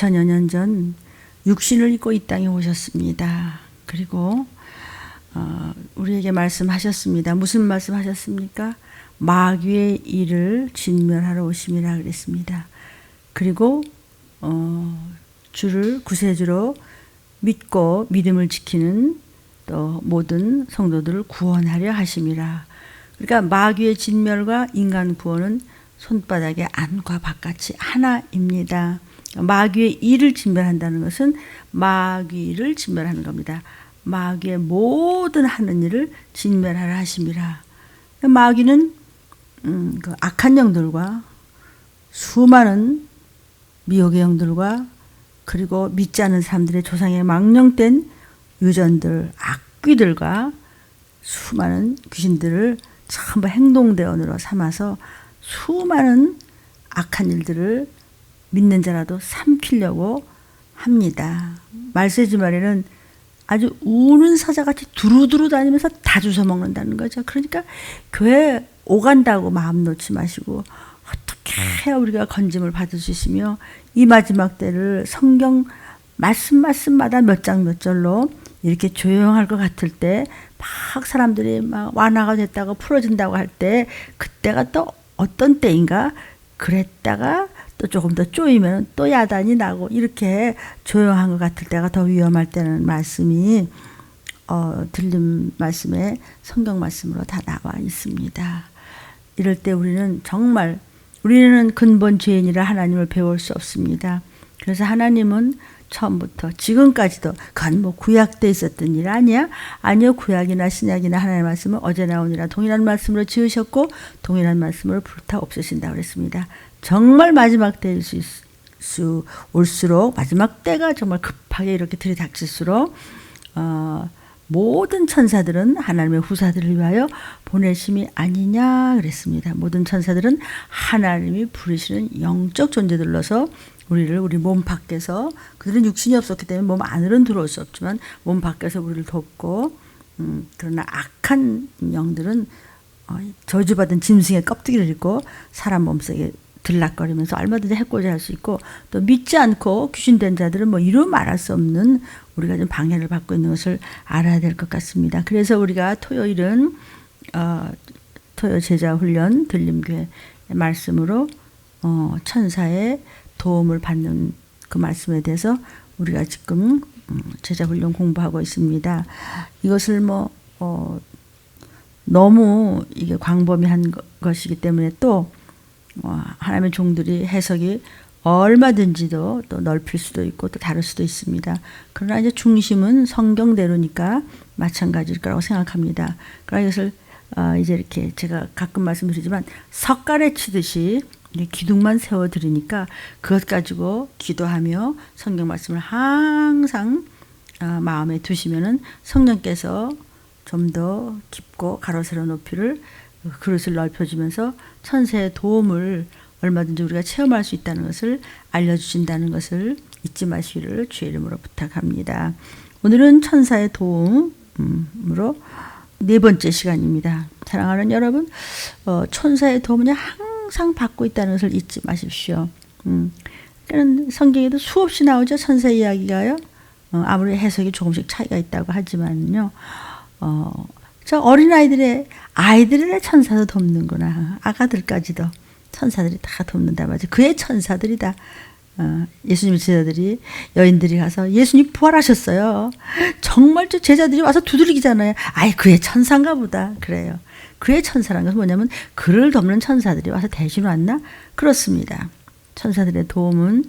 2000여 년 전 육신을 입고 이 땅에 오셨습니다. 그리고 우리에게 말씀하셨습니다. 무슨 말씀하셨습니까? 마귀의 일을 진멸하러 오심이라 그랬습니다. 그리고 주를 구세주로 믿고 믿음을 지키는 또 모든 성도들을 구원하려 하심이라. 그러니까 마귀의 진멸과 인간 구원은 손바닥의 안과 바깥이 하나입니다. 마귀의 일을 진멸한다는 것은 마귀를 진멸하는 겁니다. 마귀의 모든 하는 일을 진멸하라 하심이라. 마귀는 그 악한 영들과 수많은 미혹의 영들과 그리고 믿지 않은 사람들의 조상의 망령된 유전들, 악귀들과 수많은 귀신들을 전부 행동대원으로 삼아서 수많은 악한 일들을 믿는 자라도 삼키려고 합니다. 말세지 말에는 아주 우는 사자같이 두루두루 다니면서 다 주워 먹는다는 거죠. 그러니까 교회 오간다고 마음 놓지 마시고 어떻게 해야 우리가 건짐을 받을 수 있으며 이 마지막 때를 성경 말씀마다 몇 장 몇 절로 이렇게 조용할 것 같을 때 막 사람들이 막 완화가 됐다고 풀어진다고 할 때 그때가 또 어떤 때인가 그랬다가 또 조금 더 쪼이면 또 야단이 나고 이렇게 조용한 것 같을 때가 더 위험할 때는 말씀이 들림 말씀에 성경 말씀으로 다 나와 있습니다. 이럴 때 우리는 정말 우리는 근본 죄인이라 하나님을 배울 수 없습니다. 그래서 하나님은 처음부터 지금까지도 그건 뭐 구약 때 있었던 일 아니야? 아니요. 구약이나 신약이나 하나님의 말씀을 어제나 오늘이나 동일한 말씀으로 지으셨고 동일한 말씀으로 불타 없애신다고 그랬습니다. 정말 마지막 때일 수 올수록 마지막 때가 정말 급하게 이렇게 들이닥칠수록 모든 천사들은 하나님의 후사들을 위하여 보내심이 아니냐 그랬습니다. 모든 천사들은 하나님이 부르시는 영적 존재들로서 우리 몸 밖에서 그들은 육신이 없었기 때문에 몸 안으로는 들어올 수 없지만 몸 밖에서 우리를 돕고 그러나 악한 영들은 저주받은 짐승의 껍데기를 입고 사람 몸속에 들락거리면서 얼마든지 해코지 할 수 있고 또 믿지 않고 귀신된 자들은 뭐 이루 말할 수 없는 우리가 좀 방해를 받고 있는 것을 알아야 될 것 같습니다. 그래서 우리가 토요일은 토요 제자 훈련 들림교회 말씀으로 천사의 도움을 받는 그 말씀에 대해서 우리가 지금 제자 훈련 공부하고 있습니다. 이것을 너무 이게 광범위한 것이기 때문에 또 하나님의 종들이 해석이 얼마든지도 또 넓힐 수도 있고 또 다를 수도 있습니다. 그러나 이제 중심은 성경대로니까 마찬가지일 거라고 생각합니다. 그러나 이것을 이제 이렇게 제가 가끔 말씀드리지만 석가래 치듯이 기둥만 세워드리니까 그것 가지고 기도하며 성경 말씀을 항상 마음에 두시면은 성령께서 좀 더 깊고 가로 세로 높이를 그릇을 넓혀주면서 천사의 도움을 얼마든지 우리가 체험할 수 있다는 것을 알려주신다는 것을 잊지 마시기를 주의 이름으로 부탁합니다. 오늘은 천사의 도움으로 네 번째 시간입니다. 사랑하는 여러분, 천사의 도움을 항상 받고 있다는 것을 잊지 마십시오. 그러니까 성경에도 수없이 나오죠. 천사 이야기가요. 아무리 해석이 조금씩 차이가 있다고 하지만요. 저 어린아이들의 천사도 돕는구나. 아가들까지도 천사들이 다 돕는다 말이죠. 그의 천사들이다. 예수님 제자들이 여인들이 가서 예수님 부활하셨어요. 정말 저 제자들이 와서 두드리기잖아요. 아이 그의 천사인가 보다. 그래요. 그의 천사라는 것은 뭐냐면 그를 돕는 천사들이 와서 대신 왔나? 그렇습니다. 천사들의 도움은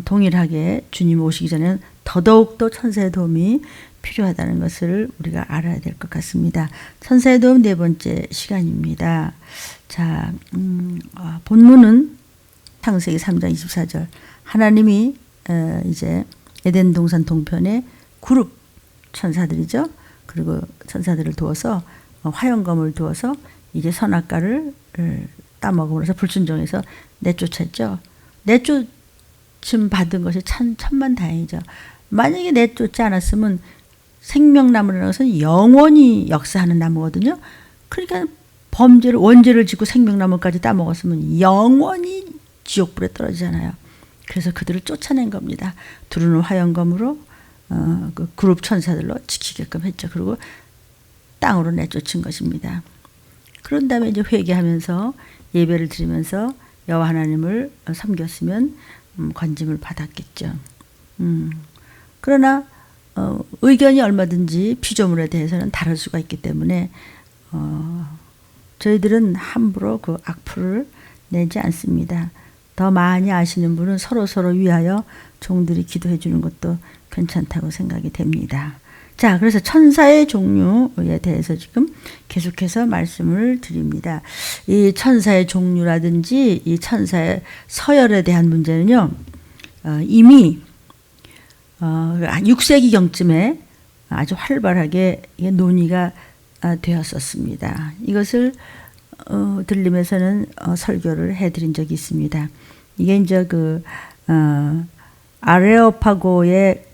동일하게 주님 오시기 전에는 더더욱더 천사의 도움이 필요하다는 것을 우리가 알아야 될 것 같습니다. 천사의 도움 네 번째 시간입니다. 자, 본문은 창세기 3장 24절. 하나님이 이제 에덴 동산 동편에 그룹 천사들이죠. 그리고 천사들을 두어서 화영검을 두어서 이제 선악과를 따먹음으로써 불순종해서 내쫓았죠. 내쫓음 받은 것이 천만다행이죠. 만약에 내쫓지 않았으면 생명나무라는 것은 영원히 역사하는 나무거든요. 그러니까 원죄를 짓고 생명나무까지 따먹었으면 영원히 지옥불에 떨어지잖아요. 그래서 그들을 쫓아낸 겁니다. 두루는 화염검으로 그 그룹 천사들로 지키게끔 했죠. 그리고 땅으로 내쫓은 것입니다. 그런 다음에 이제 회개하면서 예배를 드리면서 여호와 하나님을 섬겼으면 건짐을 받았겠죠. 그러나 의견이 얼마든지 피조물에 대해서는 다를 수가 있기 때문에 저희들은 함부로 그 악플을 내지 않습니다. 더 많이 아시는 분은 서로 위하여 종들이 기도해 주는 것도 괜찮다고 생각이 됩니다. 자, 그래서 천사의 종류에 대해서 지금 계속해서 말씀을 드립니다. 이 천사의 종류라든지 이 천사의 서열에 대한 문제는요, 이미 6세기경쯤에 아주 활발하게 논의가 되었었습니다. 이것을 들림에서는 설교를 해드린 적이 있습니다. 이게 이제 아레오파고의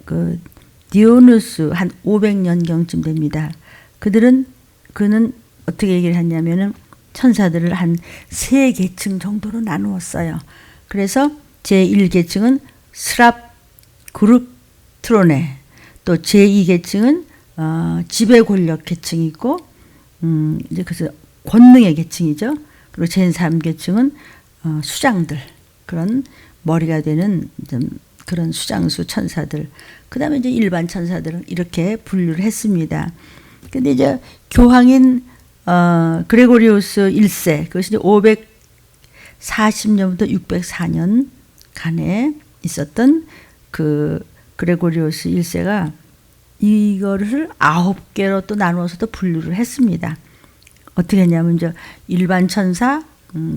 디오누스 한 500년경쯤 됩니다. 그는 어떻게 얘기를 했냐면은 천사들을 한 3계층 정도로 나누었어요. 그래서 제1계층은 스랍 그룹 트로네, 또 제2계층은 지배 권력 계층이 있고, 이제 그래서 권능의 계층이죠. 그리고 제3계층은 수장들, 그런 머리가 되는 좀 그런 수장수 천사들, 그 다음에 이제 일반 천사들은 이렇게 분류를 했습니다. 근데 이제 교황인 그레고리우스 1세, 그것이 540년부터 604년 간에 있었던 그 그레고리우스 1세가 이거를 9개로 또 나누어서 또 분류를 했습니다. 어떻게 했냐면 이제 일반 천사,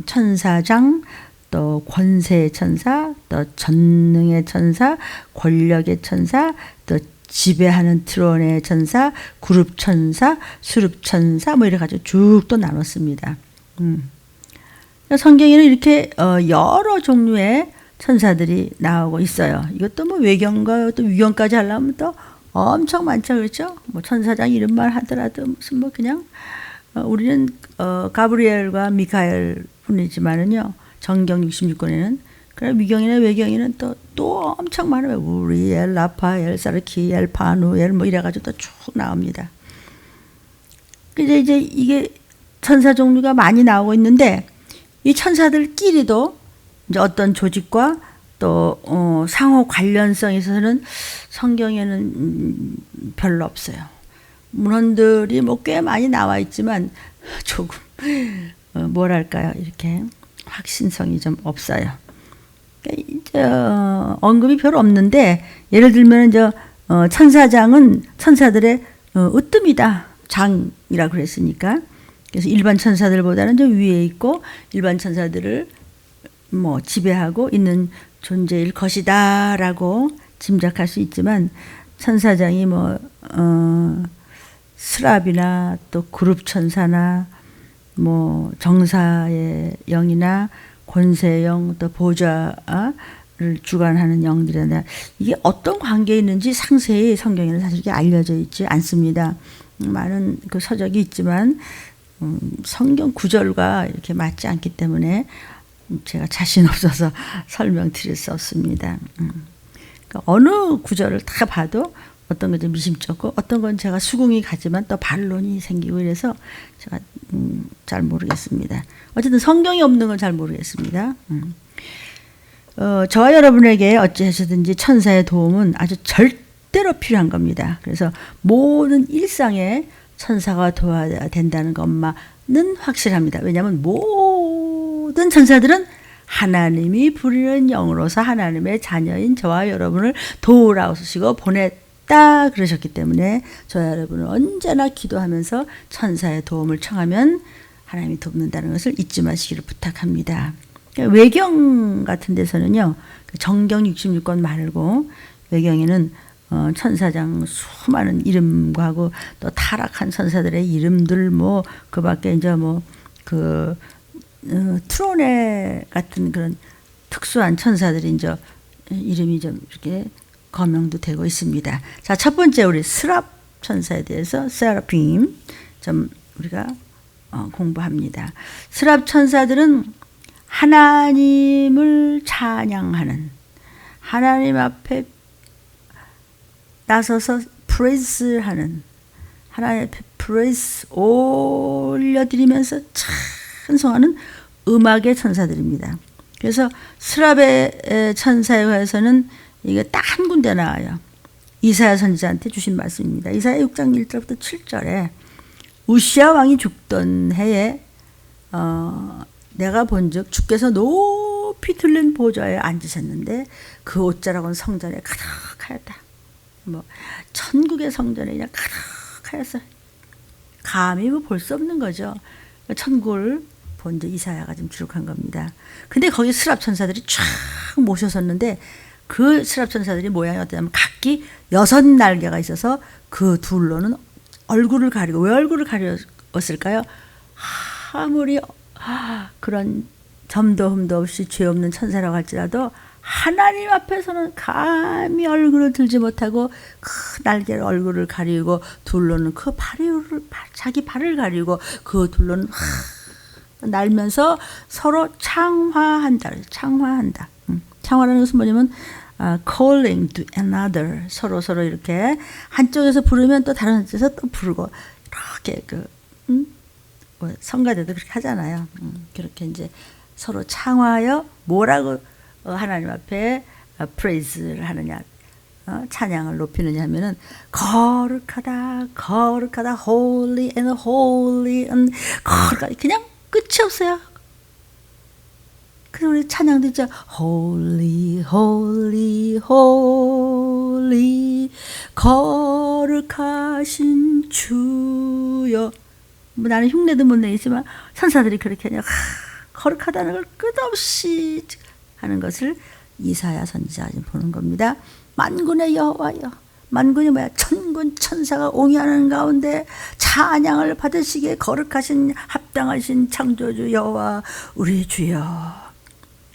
천사장, 또 권세의 천사, 또 전능의 천사, 권력의 천사, 또 지배하는 트론의 천사, 그룹 천사, 수룹 천사, 뭐 이래 가지고 쭉 또 나눴습니다. 성경에는 이렇게 여러 종류의 천사들이 나오고 있어요. 이것도 뭐 외경과 또 위경까지 하려면 또 엄청 많죠, 그렇죠? 뭐 천사장 이름만 하더라도 무슨 뭐 그냥 우리는 가브리엘과 미카엘 뿐이지만은요. 정경 66권에는 그럼 위경이나 외경에는 또 엄청 많아요. 우리엘, 라파엘, 사르키엘, 바누엘 뭐 이래가지고 또 쭉 나옵니다. 이제 이게 천사 종류가 많이 나오고 있는데 이 천사들끼리도 이제 어떤 조직과 또 상호 관련성에 있어서는 성경에는 별로 없어요. 문헌들이 뭐 꽤 많이 나와 있지만 조금 뭐랄까요, 이렇게 확신성이 좀 없어요. 이제 언급이 별로 없는데 예를 들면 이제 천사장은 천사들의 으뜸이다, 장이라고 그랬으니까. 그래서 일반 천사들보다는 좀 위에 있고 일반 천사들을 뭐 지배하고 있는 존재일 것이다라고 짐작할 수 있지만 천사장이 뭐 스랍이나 또 그룹 천사나 뭐 정사의 영이나 권세의 영, 또 보좌를 주관하는 영들이나 이게 어떤 관계에 있는지 상세히 성경에는 사실 이게 알려져 있지 않습니다. 많은 그 서적이 있지만 성경 구절과 이렇게 맞지 않기 때문에 제가 자신 없어서 설명드릴 수 없습니다. 그러니까 어느 구절을 다 봐도 어떤 건 좀 미심쩍고 어떤 건 제가 수긍이 가지만 또 반론이 생기고 이래서 제가 잘 모르겠습니다. 어쨌든 성경이 없는 건 잘 모르겠습니다. 저와 여러분에게 어찌하시든지 천사의 도움은 아주 절대로 필요한 겁니다. 그래서 모든 일상에 천사가 도와야 된다는 것만은 확실합니다. 왜냐하면 모든 천사들은 하나님이 부리는 영으로서 하나님의 자녀인 저와 여러분을 도우라고 보냈다 그러셨기 때문에 저와 여러분은 언제나 기도하면서 천사의 도움을 청하면 하나님이 돕는다는 것을 잊지 마시기를 부탁합니다. 외경 같은 데서는요, 정경 66권 말고 외경에는 천사장 수많은 이름과 또 타락한 천사들의 이름들 뭐 그 밖에 이제 뭐 그 트로네 같은 그런 특수한 천사들이 이제 이름이 좀 이렇게 거명도 되고 있습니다. 자, 첫 번째 우리 스랍 천사에 대해서 세라핌 좀 우리가 공부합니다. 스랍 천사들은 하나님을 찬양하는 하나님 앞에 나서서 프레이즈하는, 하나님 앞에 프레이즈 올려드리면서 찬송하는 음악의 천사들입니다. 그래서 스랍의 천사에 관해서는 이게 딱 한 군데 나와요. 이사야 선지자한테 주신 말씀입니다. 이사야 6장 1절부터 7절에 우시야 왕이 죽던 해에 내가 본즉 주께서 높이 들린 보좌에 앉으셨는데 그 옷자락은 성전에 가득하였다. 천국의 성전에 그냥 가득하였어요. 감히 볼 수 없는 거죠. 천국을 본 이사야가 좀 기록한 겁니다. 근데 거기 스랍 천사들이 쫙 모셔섰는데 그 스랍 천사들이 모양이 어떠냐면 각기 6날개가 있어서 그 둘로는 얼굴을 가리고, 왜 얼굴을 가렸을까요? 아무리 그런 점도 흠도 없이 죄 없는 천사라고 할지라도 하나님 앞에서는 감히 얼굴을 들지 못하고 그 날개로 얼굴을 가리고 둘로는 그 자기 발을 가리고 그 둘로는 날면서 서로 창화한다. 창화라는 것은 뭐냐면 calling to another, 서로 이렇게 한쪽에서 부르면 또 다른 한쪽에서 또 부르고 이렇게 성가대도 그렇게 하잖아요. 그렇게 이제 서로 창화하여 뭐라고 하나님 앞에 프레이즈를 하느냐, 찬양을 높이느냐 하면은 거룩하다, holy and holy and 거룩하다, 그냥 끝이 없어요. 그래서 우리 찬양도 있죠. Holy, holy, holy, 거룩하신 주여. 나는 흉내도 못 내지만 천사들이 그렇게 그냥 거룩하다는 걸 끝없이 하는 것을 이사야 선지자가 보는 겁니다. 만군의 여호와여, 만군이 뭐야? 천군 천사가 옹이하는 가운데 찬양을 받으시기에 거룩하신 합당하신 창조주 여호와 우리 주여,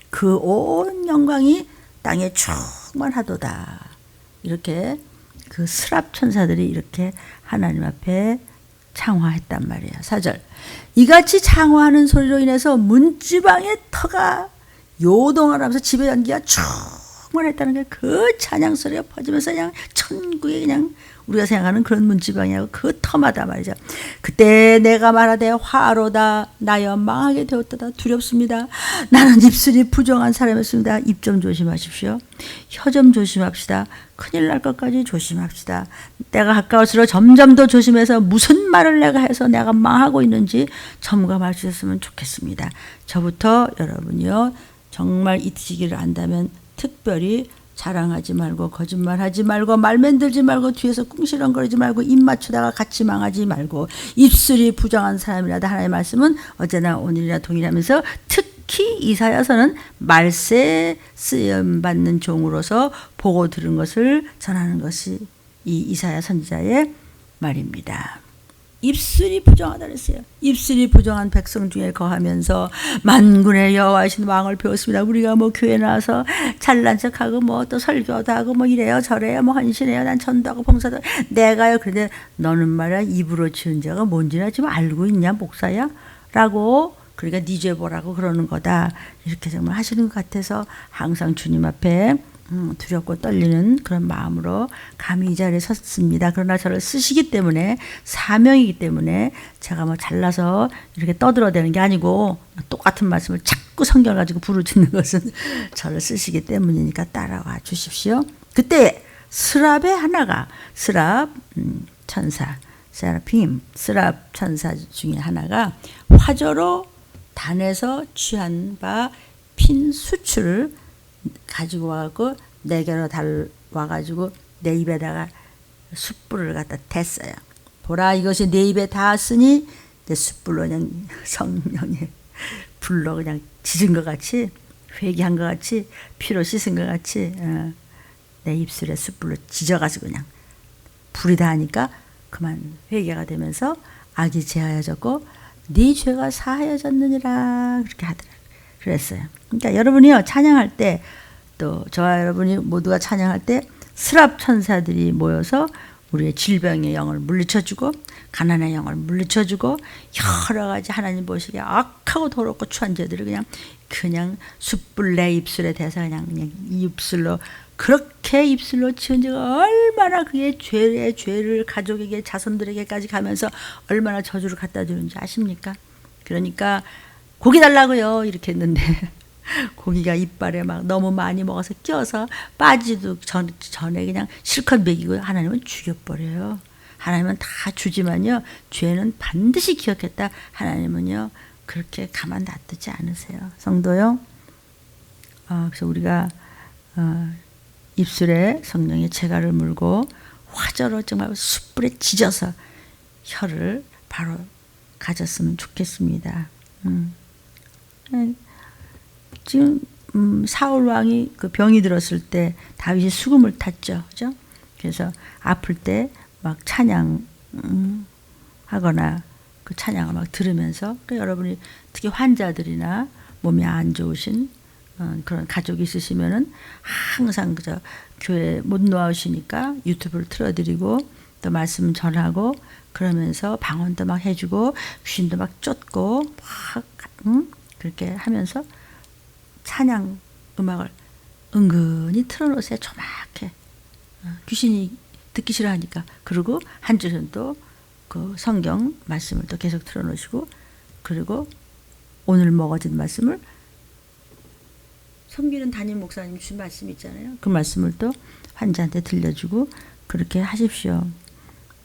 그 온 영광이 땅에 충만하도다. 이렇게 그 스랍 천사들이 이렇게 하나님 앞에 창화했단 말이에요. 4절. 이같이 창화하는 소리로 인해서 문지방의 터가 요동을 하면서 집의 연기가 충만했다는 게 그 찬양 소리가 퍼지면서 그냥 천국에 그냥 우리가 생각하는 그런 문지방이하고 그 터마다 말이죠. 그때 내가 말하되 화로다 나여 망하게 되었다. 두렵습니다. 나는 입술이 부정한 사람이었습니다. 입 좀 조심하십시오. 혀 좀 조심합시다. 큰일 날 것까지 조심합시다. 때가 가까울수록 점점 더 조심해서 무슨 말을 내가 해서 내가 망하고 있는지 점검할 수 있었으면 좋겠습니다. 저부터 여러분이요, 정말 이 시기를 안다면 특별히 자랑하지 말고 거짓말하지 말고 말 만들지 말고 뒤에서 꿍시렁거리지 말고 입 맞추다가 같이 망하지 말고 입술이 부정한 사람이라도 하나님의 말씀은 어제나 오늘이나 동일하면서 특히 이사야서는 말세에 쓰임받는 종으로서 보고 들은 것을 전하는 것이 이 이사야 선지자의 말입니다. 입술이 부정하다 그랬어요. 입술이 부정한 백성 중에 거하면서 만군의 여호와이신 왕을 배웠습니다. 우리가 뭐 교회 나와서 잘난 척하고 뭐 또 설교도 하고 뭐 이래요 저래요 뭐 헌신해요 난 전도하고 봉사도 내가요. 그런데 너는 말이야 입으로 지은 죄가 뭔지나 지금 알고 있냐 목사야? 라고, 그러니까 네 죄 보라고 그러는 거다. 이렇게 정말 하시는 것 같아서 항상 주님 앞에 두렵고 떨리는 그런 마음으로 감히 이 자리에 섰습니다. 그러나 저를 쓰시기 때문에, 사명이기 때문에 제가 뭐 잘나서 이렇게 떠들어대는 게 아니고 똑같은 말씀을 자꾸 성경을 가지고 부르짖는 것은 저를 쓰시기 때문이니까 따라와 주십시오. 그때 스랍의 하나가, 스랍 천사, 세라핌, 스랍 천사 중에 하나가 화저로 단에서 취한 바 핀 수출을 가지고 와서 내게로 와가지고 내 입에다가 숯불을 갖다 댔어요. 보라 이것이 내 입에 닿았으니 내 숯불로 그냥 성령의 불로 그냥 지진 것 같이, 회개한 것 같이, 피로 씻은 것 같이 내 입술에 숯불로 지져가지고 그냥 불이 닿으니까 그만 회개가 되면서 악이 제하여졌고 네 죄가 사하여졌느니라 그렇게 하더라고요. 그랬어요. 그러니까 여러분이요 찬양할 때, 또 저와 여러분이 모두가 찬양할 때 스랍 천사들이 모여서 우리의 질병의 영을 물리쳐주고 가난의 영을 물리쳐주고 여러 가지 하나님 보시기에 악하고 더럽고 추한 죄들을 그냥 그냥 숯불 내 입술에 대서 그냥 이 입술로 그렇게 입술로 지은 지가 얼마나 그게 죄를 가족에게 자손들에게까지 가면서 얼마나 저주를 갖다 주는지 아십니까? 그러니까 고기 달라고요 이렇게 했는데 고기가 이빨에 막 너무 많이 먹어서 껴서 빠지도 전에 그냥 실컷 먹이고 하나님은 죽여버려요. 하나님은 다 주지만요 죄는 반드시 기억했다. 하나님은요 그렇게 가만 놔두지 않으세요. 성도요. 그래서 우리가 입술에 성령의 재갈을 물고 화저로 정말 숯불에 지져서 혀를 바로 가졌으면 좋겠습니다. 지금 사울 왕이 그 병이 들었을 때 다윗이 수금을 탔죠, 그죠? 그래서 아플 때 막 찬양 하거나 그 찬양을 막 들으면서 여러분이 특히 환자들이나 몸이 안 좋으신 그런 가족이 있으시면은 항상 그저 교회 못 나오시니까 유튜브를 틀어드리고 또 말씀 전하고 그러면서 방언도 막 해주고 귀신도 막 쫓고 막 그렇게 하면서 찬양 음악을 은근히 틀어놓으세요. 조막해. 귀신이 듣기 싫어하니까. 그리고 한 줄은 또 그 성경 말씀을 또 계속 틀어놓으시고 그리고 오늘 먹어진 말씀을 섬기는 담임 목사님 주신 말씀 있잖아요. 그 말씀을 또 환자한테 들려주고 그렇게 하십시오.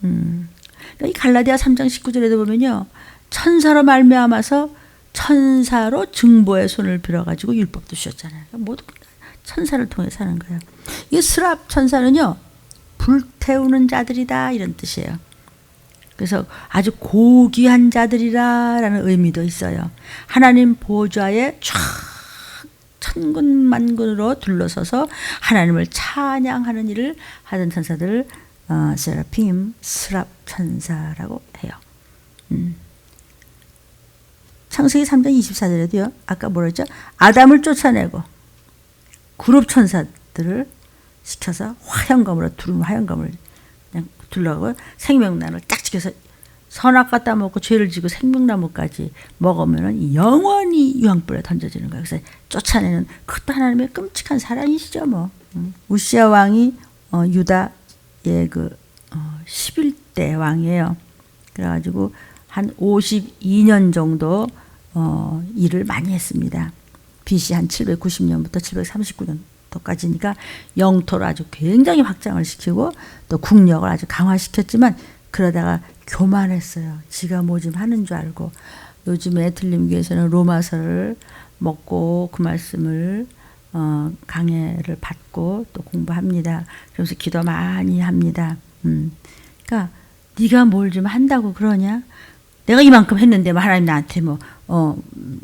이 갈라디아 3장 19절에도 보면요. 천사로 말미암아서 천사로 증보의 손을 빌어가지고 율법도 주셨잖아요. 모두 천사를 통해서 하는 거예요. 이 스랍 천사는요. 불태우는 자들이다 이런 뜻이에요. 그래서 아주 고귀한 자들이라는 의미도 있어요. 하나님 보좌에 쫙 천군만군으로 둘러서서 하나님을 찬양하는 일을 하던 천사들을 세라핌, 스랍 천사라고 해요. 창세기 3장 24절에도요. 아까 뭐랬죠? 아담을 쫓아내고 그룹 천사들을 시켜서 화형검으로 두른 화형검을 그냥 둘러가고 생명나무를 딱 지켜서 선악 갖다 먹고 죄를 지고 생명나무까지 먹으면 영원히 유황불에 던져지는 거예요. 그래서 쫓아내는 그것도 하나님의 끔찍한 사랑이시죠. 뭐. 우시야 왕이 유다의 그 11대 왕이에요. 그래가지고 한 52년 정도 일을 많이 했습니다. BC 한 790년부터 739년도까지니까 영토를 아주 굉장히 확장을 시키고 또 국력을 아주 강화시켰지만 그러다가 교만했어요. 지가 뭐 좀 하는 줄 알고. 요즘에 들림교회에서는 로마서를 먹고 그 말씀을 강해를 받고 또 공부합니다. 그러면서 기도 많이 합니다. 그러니까 네가 뭘 좀 한다고 그러냐? 내가 이만큼 했는데 뭐 하나님 나한테 뭐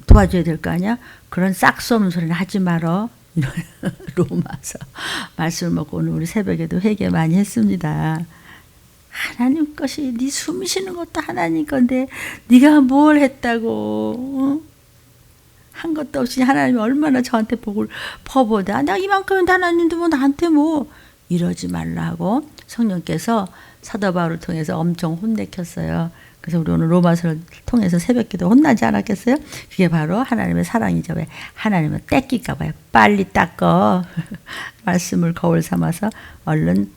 도와줘야 될 거 아니야? 그런 싹수 없는 소리는 하지 말어. 이런 로마서 말씀을 먹고 오늘 우리 새벽에도 회개 많이 했습니다. 하나님 것이 네 숨 쉬는 것도 하나님 건데 네가 뭘 했다고 한 것도 없이 하나님이 얼마나 저한테 복을 퍼보다. 내가 이만큼 했는데 하나님도 뭐 나한테 뭐 이러지 말라고 성령께서 사도 바울을 통해서 엄청 혼내켰어요. 그래서 우리 오늘 로마서를 통해서 새벽기도 혼나지 않았겠어요? 그게 바로 하나님의 사랑이죠. 왜? 하나님은 떼낄까 봐요. 빨리 닦어. 말씀을 거울 삼아서 얼른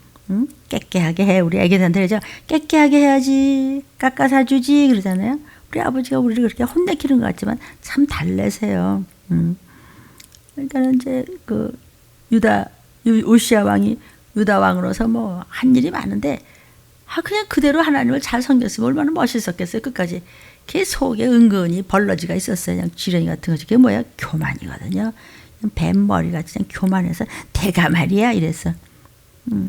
깨끗하게 해. 우리 애기들한테 그러죠. 깨끗하게 해야지. 깎아서 주지. 그러잖아요. 우리 아버지가 우리를 그렇게 혼내키는 것 같지만 참 달래세요. 그러니까 이제 그 우시야 왕이 유다 왕으로서 뭐 한 일이 많은데 그냥 그대로 하나님을 잘 섬겼으면 얼마나 멋있었겠어요. 끝까지. 걔 속에 은근히 벌러지가 있었어요. 그냥 지렁이 같은 거지. 그게 뭐야? 교만이거든요. 뱀머리같이 그냥 교만해서 대가 말이야 이랬어.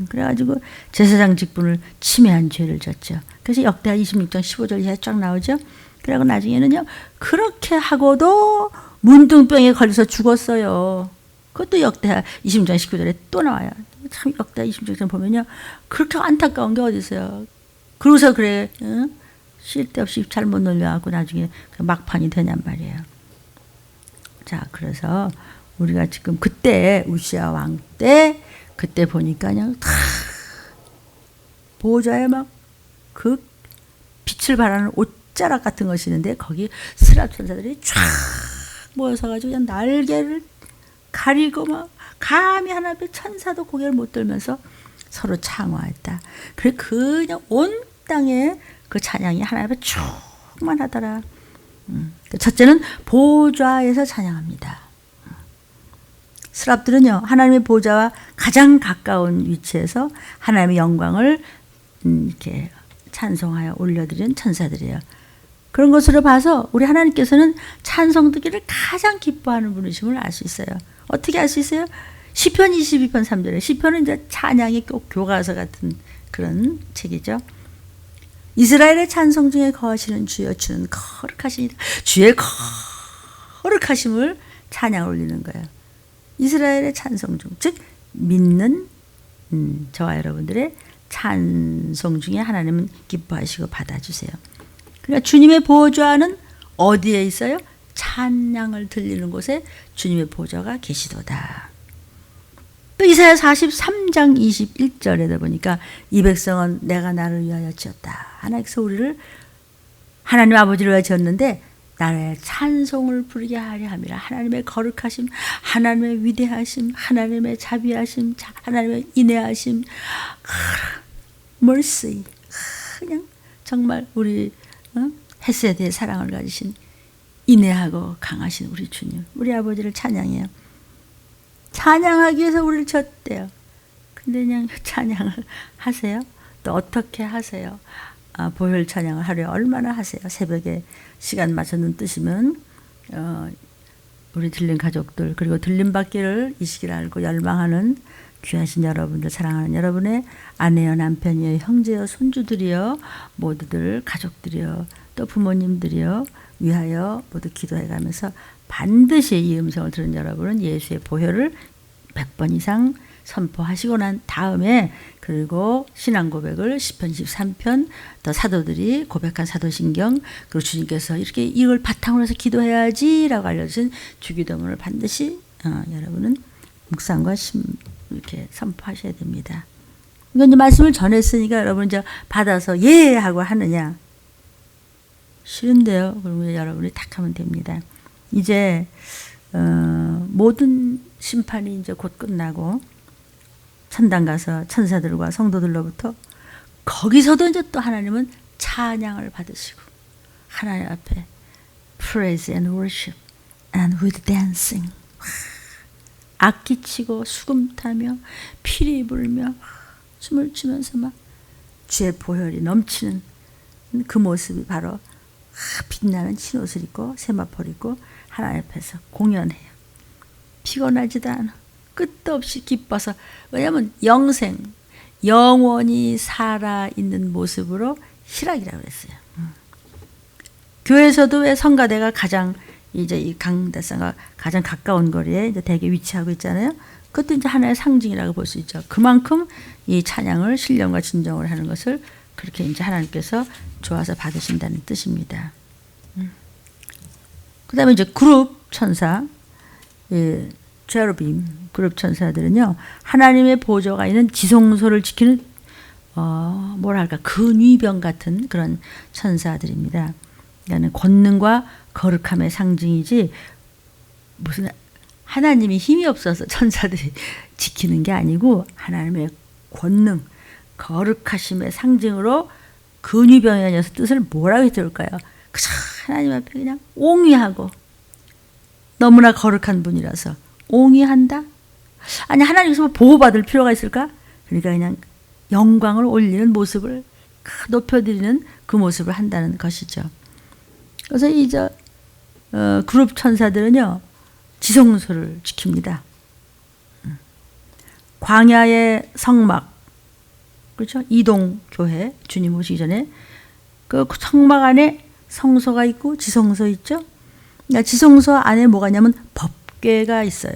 그래가지고 제사장 직분을 침해한 죄를 졌죠. 그래서 역대하 26장 15절 이하에 쫙 나오죠. 그리고 나중에는요. 그렇게 하고도 문둥병에 걸려서 죽었어요. 그것도 역대하 26장 19절에 또 나와요. 참 역대하 26장 보면요. 그렇게 안타까운 게 어디 있어요. 그러고서 그래. 쉴 데 없이 잘못 놀려갖고 나중에 막판이 되냔 말이에요. 자, 그래서 우리가 지금 그때 우시야 왕 때 그때 보니까 그냥 다 보호자에 막 그 빛을 발하는 옷자락 같은 것이 있는데 거기 스랍 천사들이 쫙 모여서 가지고 그냥 날개를 가리고 막 감히 하나님 앞에 천사도 고개를 못 들면서 서로 창화했다. 그래 그냥 온 땅에 그 찬양이 하나님 앞에 충만하더라. 첫째는 보좌에서 찬양합니다. 스랍들은요 하나님의 보좌와 가장 가까운 위치에서 하나님의 영광을 이렇게 찬송하여 올려드리는 천사들이에요. 그런 것으로 봐서 우리 하나님께서는 찬송 듣기를 가장 기뻐하는 분이심을 알 수 있어요. 어떻게 알 수 있어요? 시편 22편 3절에 시편은 이제 찬양의 교과서 같은 그런 책이죠. 이스라엘의 찬송 중에 거하시는 주여 주는 거룩하시니라. 주의 거룩하심을 찬양 올리는 거예요. 이스라엘의 찬송 중, 즉 믿는 저와 여러분들의 찬송 중에 하나님은 기뻐하시고 받아주세요. 그러니까 주님의 보좌는 어디에 있어요? 찬양을 들리는 곳에 주님의 보좌가 계시도다. 또 이사야 43장 21절에다 보니까 이 백성은 내가 나를 위하여 지었다. 하나님께서 우리를 하나님 아버지를 위하여 지었는데 나의 찬송을 부르게 하려 함이라. 하나님의 거룩하심, 하나님의 위대하심, 하나님의 자비하심, 하나님의 인애하심, mercy, 그냥 정말 우리 헤세드의 사랑을 가지신 인애하고 강하신 우리 주님, 우리 아버지를 찬양해요. 찬양하기 위해서 우리를 졌대요. 근데 그냥 찬양을 하세요? 또 어떻게 하세요? 보혈 찬양을 하루에 얼마나 하세요? 새벽에 시간 맞춰 눈 뜨시면 우리 들린 가족들 그리고 들림 받기를 이 시기를 알고 열망하는 귀하신 여러분들, 사랑하는 여러분의 아내여 남편이여 형제여 손주들이여 모두들 가족들이여 또 부모님들이여 위하여 모두 기도해가면서 반드시 이 음성을 들은 여러분은 예수의 보혈을 100번 이상 선포하시고 난 다음에 그리고 신앙 고백을 시편 23편 또 사도들이 고백한 사도신경 그리고 주님께서 이렇게 이걸 바탕으로 해서 기도해야지라고 알려주신 주기도문을 반드시 여러분은 묵상과 이렇게 선포하셔야 됩니다. 이건 이제 말씀을 전했으니까 여러분 이제 받아서 예 하고 하느냐 싫은데요. 그러면 여러분이 탁 하면 됩니다. 이제 모든 심판이 이제 곧 끝나고 천당 가서 천사들과 성도들로부터 거기서도 이제 또 하나님은 찬양을 받으시고 하나님 앞에 praise and worship and with dancing 악기 치고 수금 타며 피리 불며 춤을 추면서 막 주의 보혈이 넘치는 그 모습이 바로 빛나는 흰옷을 입고 세마포를 입고 하나님 앞에서 공연해요. 피곤하지도 않아. 끝도 없이 기뻐서. 왜냐하면 영생, 영원히 살아있는 모습으로 희락이라고 그랬어요. 교회에서도 왜 성가대가 가장 이제 이 강대상과 가장 가까운 거리에 이제 대개 위치하고 있잖아요. 그것도 이제 하나의 상징이라고 볼 수 있죠. 그만큼 이 찬양을 신령과 진정을 하는 것을 그렇게 이제 하나님께서 좋아서 받으신다는 뜻입니다. 그 다음에 이제 그룹 천사, 제로빔 그룹 천사들은요, 하나님의 보좌가 있는 지성소를 지키는, 뭐랄까, 근위병 같은 그런 천사들입니다. 그러니까 권능과 거룩함의 상징이지, 무슨 하나님이 힘이 없어서 천사들이 지키는 게 아니고, 하나님의 권능, 거룩하심의 상징으로 근위병에 대해서 뜻을 뭐라고 들을까요? 그저 하나님 앞에 그냥 옹위하고 너무나 거룩한 분이라서 옹위한다? 아니 하나님께서 보호받을 필요가 있을까? 그러니까 그냥 영광을 올리는 모습을 높여드리는 그 모습을 한다는 것이죠. 그래서 이 그룹 천사들은요 지성소를 지킵니다. 광야의 성막, 그렇죠? 이동 교회 주님 오시기 전에 그 성막 안에 성소가 있고 지성소 있죠. 그러니까 지성소 안에 뭐가 있냐면 법궤가 있어요.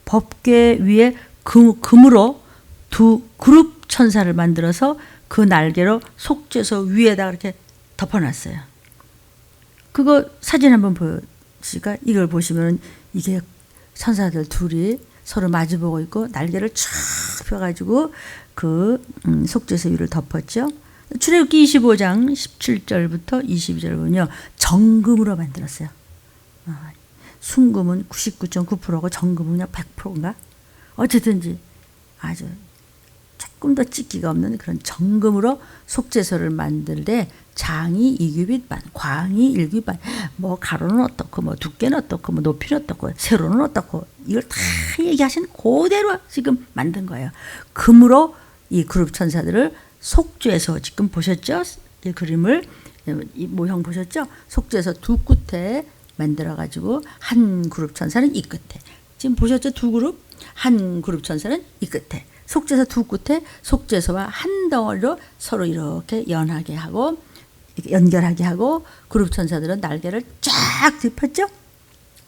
법궤 위에 금으로 두 그룹 천사를 만들어서 그 날개로 속죄소 위에다 이렇게 덮어놨어요. 그거 사진 한번 보시니까 이걸 보시면 이게 천사들 둘이 서로 마주보고 있고 날개를 쫙 펴가지고 그 속죄소 위를 덮었죠. 출애굽기 25장 17절부터 22절 보면요 정금으로 만들었어요. 순금은 99.9%고 정금은 그냥 100%인가? 어쨌든지 아주 조금 더 찍기가 없는 그런 정금으로 속죄소를 만들 때 장이 2규빗 반, 광이 1규빗 반, 뭐 가로는 어떻고, 뭐 두께는 어떻고, 뭐 높이는 어떻고, 세로는 어떻고, 이걸 다 얘기하신 그대로 지금 만든 거예요. 금으로 이 그룹 천사들을 속죄소, 지금 보셨죠? 이 그림을, 이 모형 보셨죠? 속죄소 두 끝에 만들어가지고 한 그룹 천사는 이 끝에, 지금 보셨죠? 두 그룹, 한 그룹 천사는 이 끝에, 속죄소 두 끝에 속죄소와 한 덩어리로 서로 이렇게 연하게 하고 연결하게 하고, 그룹 천사들은 날개를 쫙 짚었죠.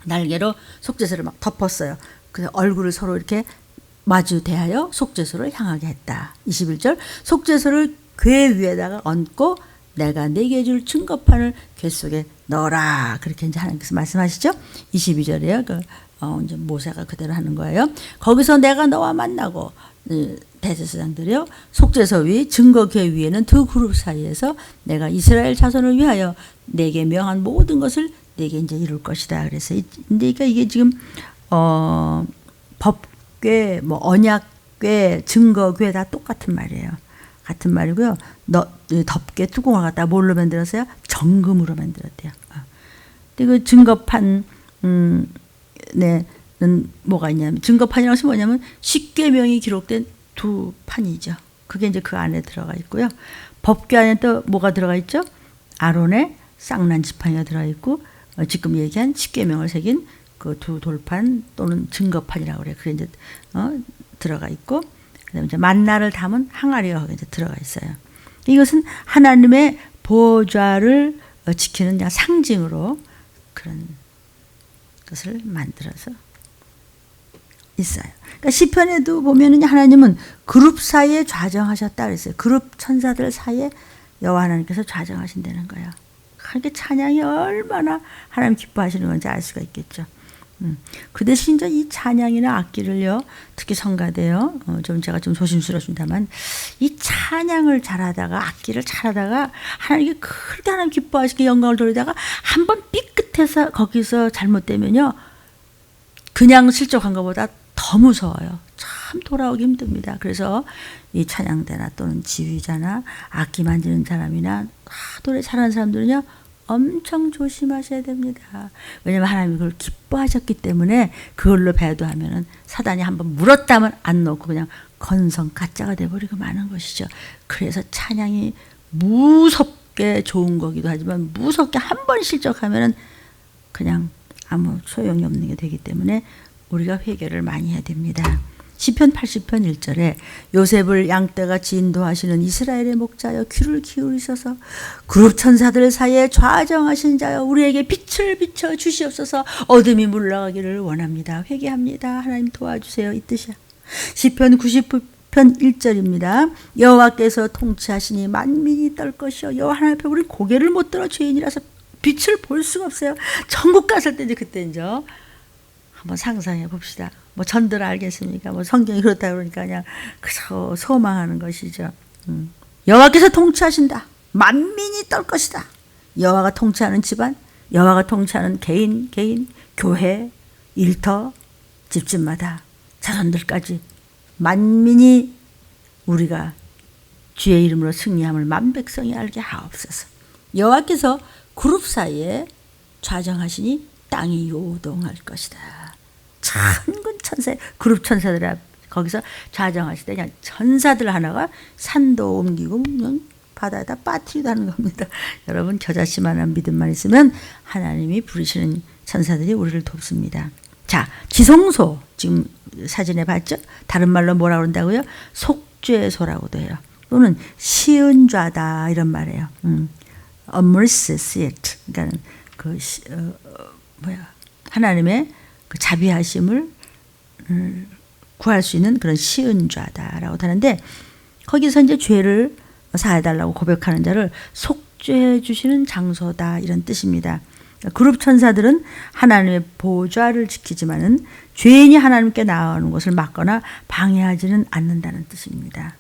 날개로 속죄소를 막 덮었어요. 그래서 얼굴을 서로 이렇게 마주 대하여 속죄소를 향하게 했다. 21절 속죄소를 궤 위에다가 얹고 내가 네게 줄 증거판을 궤 속에 넣어라. 그렇게 이제 하나님께서 말씀하시죠. 22절이에요. 이제 모세가 그대로 하는 거예요. 거기서 내가 너와 만나고 대제사장들이요 속죄소 위 증거 궤 위에는 두 그룹 사이에서 내가 이스라엘 자손을 위하여 내게 명한 모든 것을 내게 이제 이룰 것이다. 그래서 그러니까 이게 지금 법궤, 뭐 언약궤, 증거궤 다 똑같은 말이에요. 같은 말이고요. 덮개 뚜껑을 갖다 뭘로 만들었어요? 정금으로 만들었대요. 근데 그 증거판 는 뭐가 있냐면, 증거판이라는 것이 뭐냐면 십계명이 기록된 두 판이죠. 그게 이제 그 안에 들어가 있고요. 법궤 안에 또 뭐가 들어가 있죠? 아론의 쌍난 지팡이가 들어가 있고, 지금 얘기한 십계명을 새긴 그 두 돌판 또는 증거판이라고 그래요. 그게 이제 들어가 있고, 그다음에 이제 만나를 담은 항아리가 거기 이제 들어가 있어요. 이것은 하나님의 보좌를 지키는 그냥 상징으로 그런 것을 만들어서 있어요. 그러니까 시편에도 보면은 하나님은 그룹 사이에 좌정하셨다 그랬어요. 그룹 천사들 사이에 여호와 하나님께서 좌정하신다는 거예요. 그러니까 찬양이 얼마나 하나님 기뻐하시는 건지 알 수가 있겠죠. 그 대신 이제 이 찬양이나 악기를요, 특히 성가대요, 좀 제가 좀 조심스럽습니다만, 이 찬양을 잘하다가 악기를 잘하다가 하나님께 그렇게 하나님 기뻐하시게 영광을 돌리다가 한번 삐끗해서 거기서 잘못되면요, 그냥 실족한 것보다 더 무서워요. 참 돌아오기 힘듭니다. 그래서 이 찬양대나 또는 지휘자나 악기 만지는 사람이나 노래 잘하는 사람들은요, 엄청 조심하셔야 됩니다. 왜냐하면 하나님이 그걸 기뻐하셨기 때문에 그걸로 배도하면은 사단이 한번 물었다면 안 놓고 그냥 건성 가짜가 돼버리고 마는 것이죠. 그래서 찬양이 무섭게 좋은 거기도 하지만 무섭게 한 번 실족하면은 그냥 아무 소용이 없는 게 되기 때문에 우리가 회개를 많이 해야 됩니다. 시편 80편 1절에 요셉을 양떼같이 인도하시는 이스라엘의 목자여 귀를 기울이셔서 그룹 천사들 사이에 좌정하신 자여 우리에게 빛을 비춰 주시옵소서. 어둠이 물러가기를 원합니다. 회개합니다. 하나님 도와주세요. 이 뜻이야. 시편 99편 1절입니다. 여호와께서 통치하시니 만민이 떨 것이요 여호와 하나님 앞에 우리 고개를 못 들어 죄인이라서 빛을 볼 수가 없어요. 천국 갔을 때 이제 그때 이제 한번 상상해 봅시다. 뭐 전들 알겠습니까? 뭐 성경이 그렇다 그러니까 그냥 그저 소망하는 것이죠. 여호와께서 통치하신다. 만민이 떨 것이다. 여호와가 통치하는 집안, 여호와가 통치하는 개인, 교회, 일터, 집집마다 자손들까지 만민이 우리가 주의 이름으로 승리함을 만 백성이 알게 하옵소서. 여호와께서 그룹 사이에 좌정하시니 땅이 요동할 것이다. 천군 천사, 그룹 천사들 거기서 좌정하실 때 그냥 천사들 하나가 산도 옮기고 그냥 바다에다 빠뜨리도 하는 겁니다. 여러분 겨자씨만한 믿음만 있으면 하나님이 부르시는 천사들이 우리를 돕습니다. 자, 지성소 지금 사진에 봤죠? 다른 말로 뭐라고 그런다고요? 속죄소라고도 해요. 또는 시은좌다 이런 말이에요. A mercy seat. 그러니까 그 하나님의 그 자비하심을 구할 수 있는 그런 시은좌다라고 하는데, 거기서 이제 죄를 사해달라고 고백하는 자를 속죄해 주시는 장소다 이런 뜻입니다. 그룹 천사들은 하나님의 보좌를 지키지만은 죄인이 하나님께 나아오는 것을 막거나 방해하지는 않는다는 뜻입니다.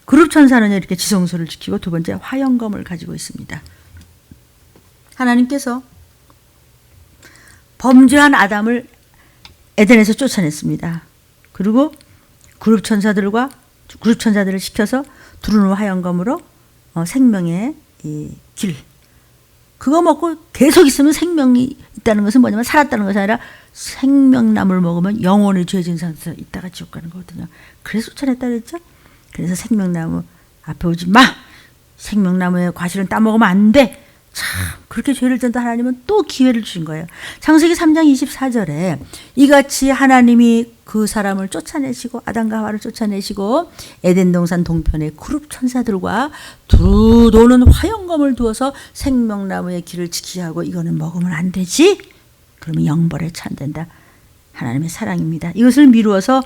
그룹 천사는 이렇게 지성소를 지키고 두 번째 화영검을 가지고 있습니다. 하나님께서 범죄한 아담을 에덴에서 쫓아냈습니다. 그리고 그룹 천사들을 시켜서 두루누 화영검으로 생명의 이 길, 그거 먹고 계속 있으면 생명이 있다는 것은 뭐냐면 살았다는 것이 아니라 생명나무를 먹으면 영원히 죄진 상태에서 있다가 지옥 가는 거거든요. 그래서 쫓아냈다 그랬죠. 그래서 생명나무 앞에 오지 마. 생명나무의 과실은 따먹으면 안 돼. 참 그렇게 죄를 졌다 하나님은 또 기회를 주신 거예요. 창세기 3장 24절에 이같이 하나님이 그 사람을 쫓아내시고 아담과 하와를 쫓아내시고 에덴 동산 동편에 그룹 천사들과 두루 도는 화영검을 두어서 생명나무의 길을 지키게 하고 이거는 먹으면 안 되지. 그러면 영벌에 처한된다. 하나님의 사랑입니다. 이것을 미루어서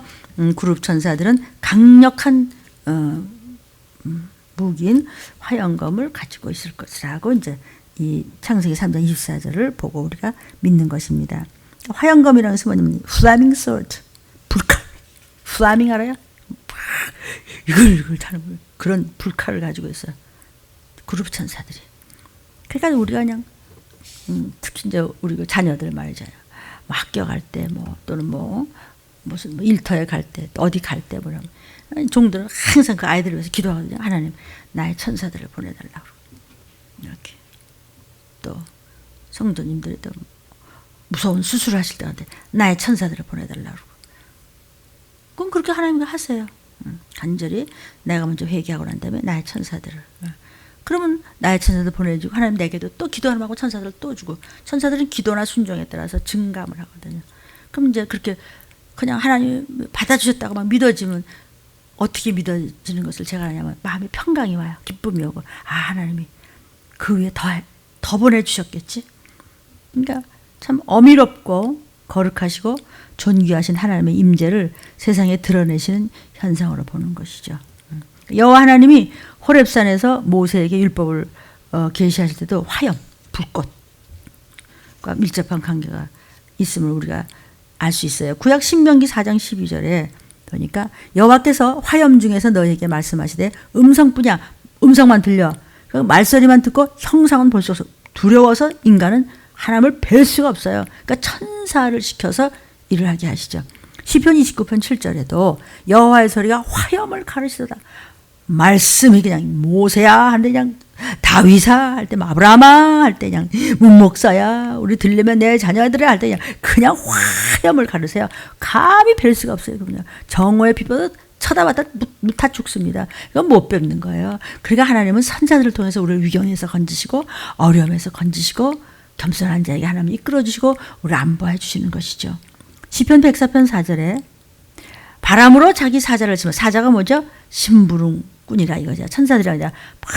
그룹 천사들은 강력한 무기인 화영검을 가지고 있을 것이라고 이제 이 창세기 3장 24절을 보고 우리가 믿는 것입니다. 화영검이라는 것은 뭐냐면 플라밍 소드, 불칼. 플라밍 알아요? 이걸 다는 그런 불칼을 가지고 있어요. 그룹 천사들이. 그러니까 우리가 그냥 특히 이제 우리 자녀들 말이잖아요. 뭐 학교 갈 때 뭐 또는 뭐 무슨 뭐 일터에 갈 때 어디 갈 때 뭐라면 종들은 항상 그 아이들을 위해서 기도하거든요. 하나님 나의 천사들을 보내달라고 이렇게. 또 성도님들이 또 무서운 수술을 하실 때한테 나의 천사들을 보내달라고. 그럼 그렇게 하나님과 하세요. 간절히 내가 먼저 회개하고 난 다음에 나의 천사들을. 그러면 나의 천사들 보내주고 하나님 내게도 또 기도하는 하고 천사들을 또 주고. 천사들은 기도나 순종에 따라서 증감을 하거든요. 그럼 이제 그렇게 그냥 하나님 받아주셨다고 막 믿어지면 어떻게 믿어지는 것을 제가 하냐면 마음에 평강이 와요. 기쁨이 오고 아 하나님이 그 위에 더 보내주셨겠지. 그러니까 참 어미롭고 거룩하시고 존귀하신 하나님의 임재를 세상에 드러내시는 현상으로 보는 것이죠. 여호와 하나님이 호렙산에서 모세에게 율법을 계시하실 때도 화염, 불꽃과 밀접한 관계가 있음을 우리가 알 수 있어요. 구약 신명기 4장 12절에 보니까 여호와께서 화염 중에서 너에게 말씀하시되 음성뿐이야. 음성만 들려. 말소리만 듣고 형상은 볼 수 없어. 두려워서 인간은 하나님을 뵐 수가 없어요. 그러니까 천사를 시켜서 일을 하게 하시죠. 시편 29편 7절에도 여호와의 소리가 화염을 가르치도다. 말씀이 그냥 모세야 할 때 그냥 다윗아 할 때 아브라함아 할 때 그냥 문목사야 우리 들리면 내 자녀들을 할 때 그냥 화염을 가르세요. 감히 뵐 수가 없어요. 그냥 정오의 빛보다 쳐다봤다 다 죽습니다. 이건 못 뵙는 거예요. 그러니까 하나님은 선자들을 통해서 우리를 위경에서 건지시고 어려움에서 건지시고 겸손한 자에게 하나님 이끌어주시고 우리를 안보해 주시는 것이죠. 시편 104편 4절에 바람으로 자기 사자를 치면 사자가 뭐죠? 심부름꾼이라 이거죠. 천사들이 아니라 막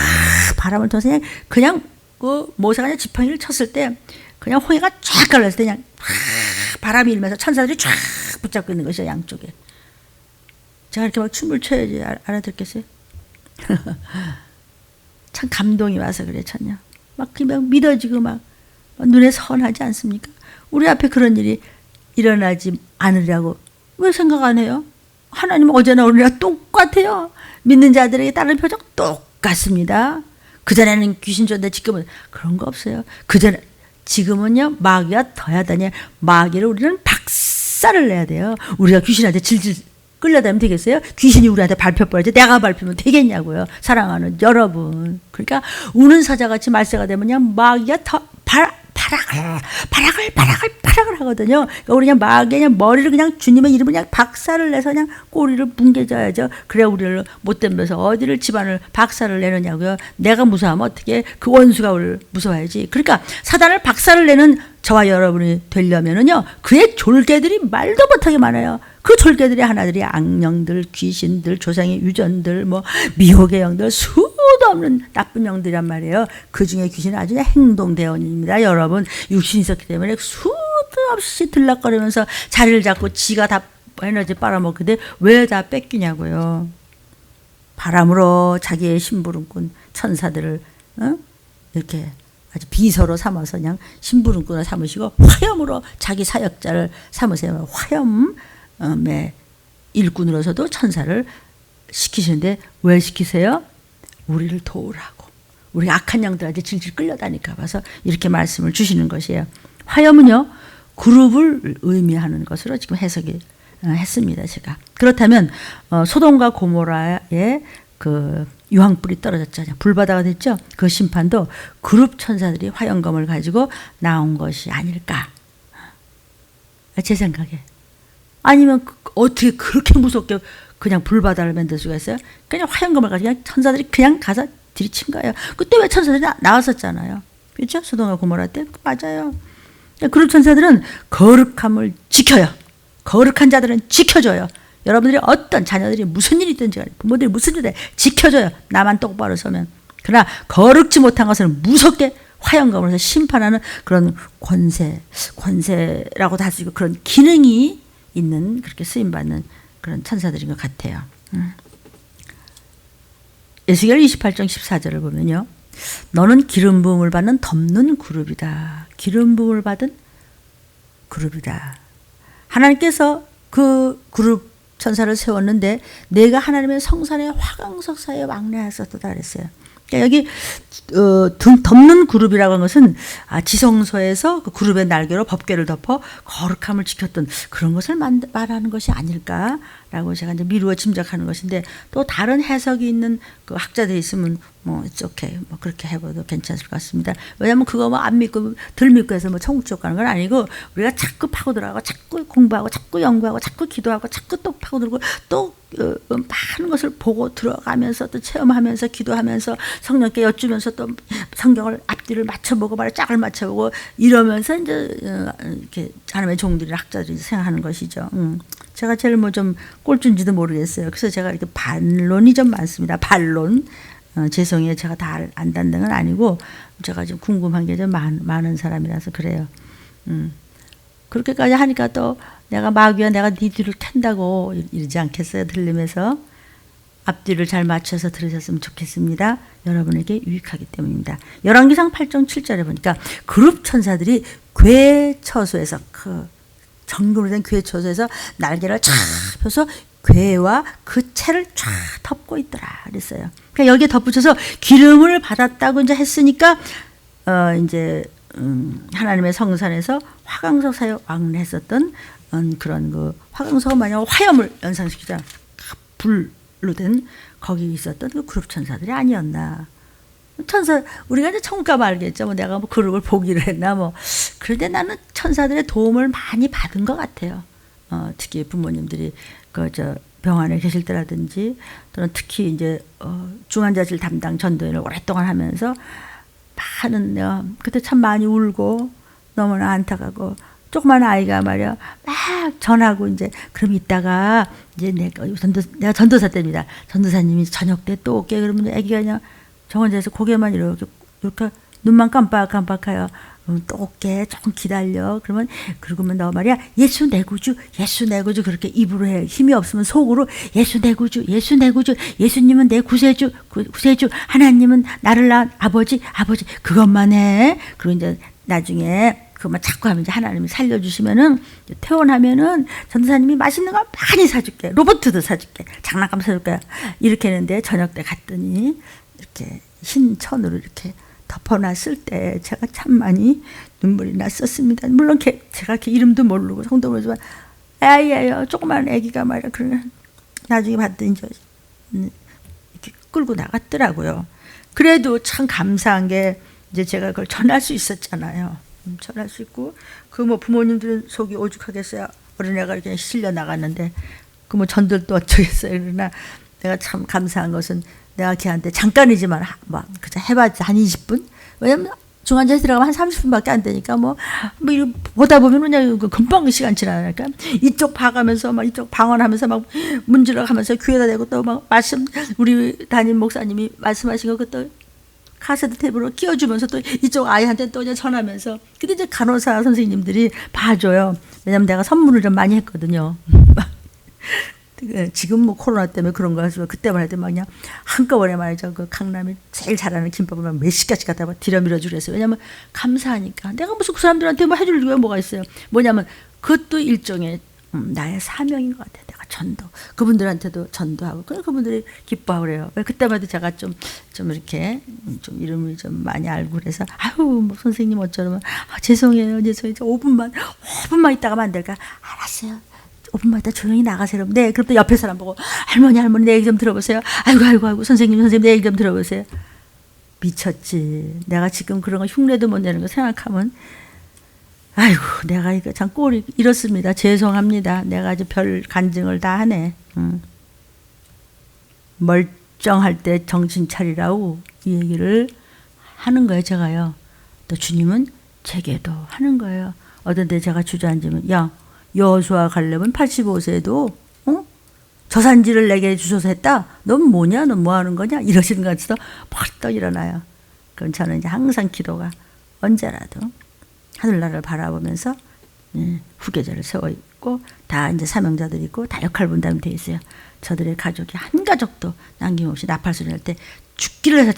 바람을 통해서 그냥 그 모세가 그냥 지팡이를 쳤을 때 그냥 홍해가 쫙 갈랐을 때 그냥 바람이 일면서 천사들이 쫙 붙잡고 있는 것이죠. 양쪽에. 제가 이렇게 막 춤을 춰야지 알아듣겠어요? 참 감동이 와서 그래 쳤냐. 막 그냥 믿어지고 막 눈에 선하지 않습니까? 우리 앞에 그런 일이 일어나지 않으려고 왜 생각 안 해요? 하나님은 어제나 오늘이나 똑같아요. 믿는 자들에게 따르는 표정 똑같습니다. 그전에는 귀신 쫓는데 지금은 그런 거 없어요. 그전에 지금은요 마귀가 더하다니 마귀를 우리는 박살을 내야 돼요. 우리가 귀신한테 질질 끌려다니면 되겠어요? 귀신이 우리한테 밟혀버리지 내가 밟히면 되겠냐고요. 사랑하는 여러분. 그러니까 우는 사자같이 말세가 되면 그냥 마귀가 더 발악을 하거든요. 그러니까 우리 그냥 마귀의 그냥 머리를 그냥 주님의 이름을 그냥 박살을 내서 그냥 꼬리를 뭉개져야죠. 그래야 우리를 못된 데서 어디를 집안을 박살을 내느냐고요. 내가 무서워하면 어떻게 그 원수가 우리를 무서워야지. 그러니까 사단을 박살을 내는 저와 여러분이 되려면은요 그의 졸개들이 말도 못하게 많아요. 그 졸개들이 하나들이 악령들, 귀신들, 조상의 유전들, 뭐 미혹의 영들, 수도 없는 나쁜 영들이란 말이에요. 그 중에 귀신은 아주 행동대원입니다. 여러분 육신이 있었기 때문에 수도 없이 들락거리면서 자리를 잡고 지가 다 에너지 빨아먹는데 왜 다 뺏기냐고요. 바람으로 자기의 심부름꾼 천사들을 이렇게 아주 비서로 삼아서 그냥 심부름꾼을 삼으시고 화염으로 자기 사역자를 삼으세요. 화염의 일꾼으로서도 천사를 시키시는데 왜 시키세요? 우리를 도우라고. 우리 악한 영들한테 질질 끌려다니까 봐서 이렇게 말씀을 주시는 것이에요. 화염은요 그룹을 의미하는 것으로 지금 해석이 했습니다. 제가. 그렇다면 소돔과 고모라의 그 유황불이 떨어졌잖아요. 불바다가 됐죠. 그 심판도 그룹 천사들이 화영검을 가지고 나온 것이 아닐까. 제 생각에. 아니면 어떻게 그렇게 무섭게 그냥 불바다를 만들 수가 있어요? 그냥 화영검을 가지고 그냥 천사들이 그냥 가서 들이친 거예요. 그때 왜 천사들이 나왔었잖아요. 그렇죠? 소돔과 고모라 때. 맞아요. 그룹 천사들은 거룩함을 지켜요. 거룩한 자들은 지켜줘요. 여러분들이 어떤 자녀들이 무슨 일이 있든지 부모들이 무슨 일이 지켜줘요. 나만 똑바로 서면. 그러나 거룩지 못한 것을 무섭게 화영검으로 해서 심판하는 그런 권세라고도 할 수 있고 그런 기능이 있는 그렇게 쓰임받는 그런 천사들인 것 같아요. 에스겔 28장 14절을 보면요. 너는 기름 부음을 받는 덮는 그룹이다. 기름 부음을 받은 그룹이다. 하나님께서 그 그룹 천사를 세웠는데 내가 하나님의 성산의 화강석 사이에 왕래하였었다 그랬어요. 그러니까 여기 덮는 그룹이라고 하는 것은 지성소에서 그 그룹의 날개로 법궤를 덮어 거룩함을 지켰던 그런 것을 말하는 것이 아닐까라고 제가 이제 미루어 짐작하는 것인데 또 다른 해석이 있는 그 학자들이 있으면 뭐 it's okay 뭐 그렇게 해봐도 괜찮을 것 같습니다. 왜냐하면 그거 뭐 안 믿고 덜 믿고 해서 뭐 천국 쪽 가는 건 아니고 우리가 자꾸 파고들어가고 자꾸 공부하고 자꾸 연구하고 자꾸 기도하고 자꾸 또 파고들고 또 많은 것을 보고 들어가면서 또 체험하면서 기도하면서 성령께 여쭈면서 또 성경을 앞뒤를 맞춰보고 말을 짝을 맞춰보고 이러면서 이제 이렇게 하나님의 종들이 학자들이 생각하는 것이죠. 제가 제일 뭐 좀 꼴준지도 모르겠어요. 그래서 제가 이렇게 반론이 좀 많습니다. 반론. 죄송해요. 제가 다 안다는 건 아니고 제가 좀 궁금한 게 좀 많은 사람이라서 그래요. 그렇게까지 하니까 또 내가 마귀야 내가 네 뒤를 캔다고 이러지 않겠어요. 들리면서 앞뒤를 잘 맞춰서 들으셨으면 좋겠습니다. 여러분에게 유익하기 때문입니다. 열왕기상 8장 7절에 보니까 그룹 천사들이 궤처소에서 그 정금으로 된 궤처소에서 날개를 쫙 펴서 궤와 그 채를 쫙 덮고 있더라 그랬어요. 그러니까 여기에 덧붙여서 기름을 받았다고 이제 했으니까 이제 하나님의 성산에서 화강석 사이에 왕래했었던 그런 그 화강석은 만약 화염을 연상시키자 불로 된 거기 있었던 그 그룹 천사들이 아니었나. 천사 우리가 이제 천국 가면 알겠죠. 뭐 내가 뭐 그룹을 보기를 했나 뭐. 그런데 나는 천사들의 도움을 많이 받은 것 같아요. 특히 부모님들이 그 저 병원에 계실 때라든지 또는 특히 이제 중환자실 담당 전도인을 오랫동안 하면서 많은 내가 그때 참 많이 울고 너무나 안타깝고 조그만 아이가 말이야 막 전하고 이제 그럼 이따가 이제 내가 전도사 때입니다. 전도사님이 저녁 때 또 올게 그러면 아기가 그냥 정원자에서 고개만 이렇게 눈만 깜빡깜빡해요. 또 올게 조금 기다려. 그러면 너 말이야 예수 내 구주 예수 내 구주 그렇게 입으로 해. 힘이 없으면 속으로 예수 내 구주 예수 내 구주 예수님은 내 구세주 하나님은 나를 낳은 아버지 그것만 해. 그리고 이제 나중에 그만 자꾸 하면 이제 하나님이 살려주시면은 퇴원하면은 전도사님이 맛있는 거 많이 사줄게. 로봇도 사줄게. 장난감 사줄게. 이렇게 했는데 저녁 때 갔더니 이렇게 흰 천으로 이렇게 덮어놨을 때 제가 참 많이 눈물이 났었습니다. 물론 제가 이렇게 이름도 모르고 성도 모르지만 아이예요. 조그만 아기가 말이야. 그러면 나중에 봤더니 이렇게 끌고 나갔더라고요. 그래도 참 감사한 게 이제 제가 그걸 전할 수 있었잖아요. 전할 수 있고 그 뭐 부모님들은 속이 오죽하겠어요. 어린애가 이렇게 실려 나갔는데 그 뭐 전들도 어쩌겠어요. 그러나 내가 참 감사한 것은 내가 걔한테 잠깐이지만 그저 해봤자 한 20분? 왜냐면 중환자실에 들어가면 한 30분밖에 안 되니까 뭐 이거 보다 보면 그냥 금방 시간 지나니까 이쪽 봐가면서 막 이쪽 방언하면서 막 문질러가면서 귀에다 대고 또 막 말씀 우리 담임 목사님이 말씀하신 거 또 카세트 테이프로 끼워주면서 또 이쪽 아이한테 또 이제 전하면서 근데 이제 간호사 선생님들이 봐줘요. 왜냐면 내가 선물을 좀 많이 했거든요. 지금 뭐 코로나 때문에 그런 거 가지고 그때만 해도 막 그냥 한꺼번에 말이죠. 그 강남이 제일 잘하는 김밥을 막 몇십 가지 갖다 들여 밀어주려 했어요. 왜냐면 감사하니까. 내가 무슨 그 사람들한테 뭐 해줄 이유가 뭐가 있어요. 뭐냐면 그것도 일종의 나의 사명인 것 같아요. 내가 전도. 그분들한테도 전도하고. 그분들이 기뻐하고 그래요. 그때마다 제가 좀 이렇게 좀 이름을 좀 많이 알고 그래서 아유, 뭐 선생님 어쩌면 죄송해요. 5분만 있다가 안 될까? 알았어요. 5분만 있다 조용히 나가세요. 네, 그럼 또 옆에 사람 보고 할머니 내 얘기 좀 들어보세요. 아이고 선생님 내 얘기 좀 들어보세요. 미쳤지. 내가 지금 그런 거 흉내도 못 내는 거 생각하면 아이고 내가 이거 참 꼴이 이렇습니다. 죄송합니다. 내가 아주 별 간증을 다 하네. 멀쩡할 때 정신 차리라고 이 얘기를 하는 거예요. 제가요. 또 주님은 제게도 하는 거예요. 어떤 때 제가 주저앉으면 야 여호수아 갈렙은 85세도 저 산지를 내게 주소서 했다. 넌 뭐냐? 넌 뭐 하는 거냐? 이러시는 것 같아서 벌떡 일어나요. 그럼 저는 이제 항상 기도가 언제라도 하늘나라를 바라보면서 후계자를 세워 있고 다 이제 사명자들이 있고 다 역할 분담이 되어 있어요. 저들의 가족이 한 가족도 남김없이 나팔소리 날 때 죽기를 해서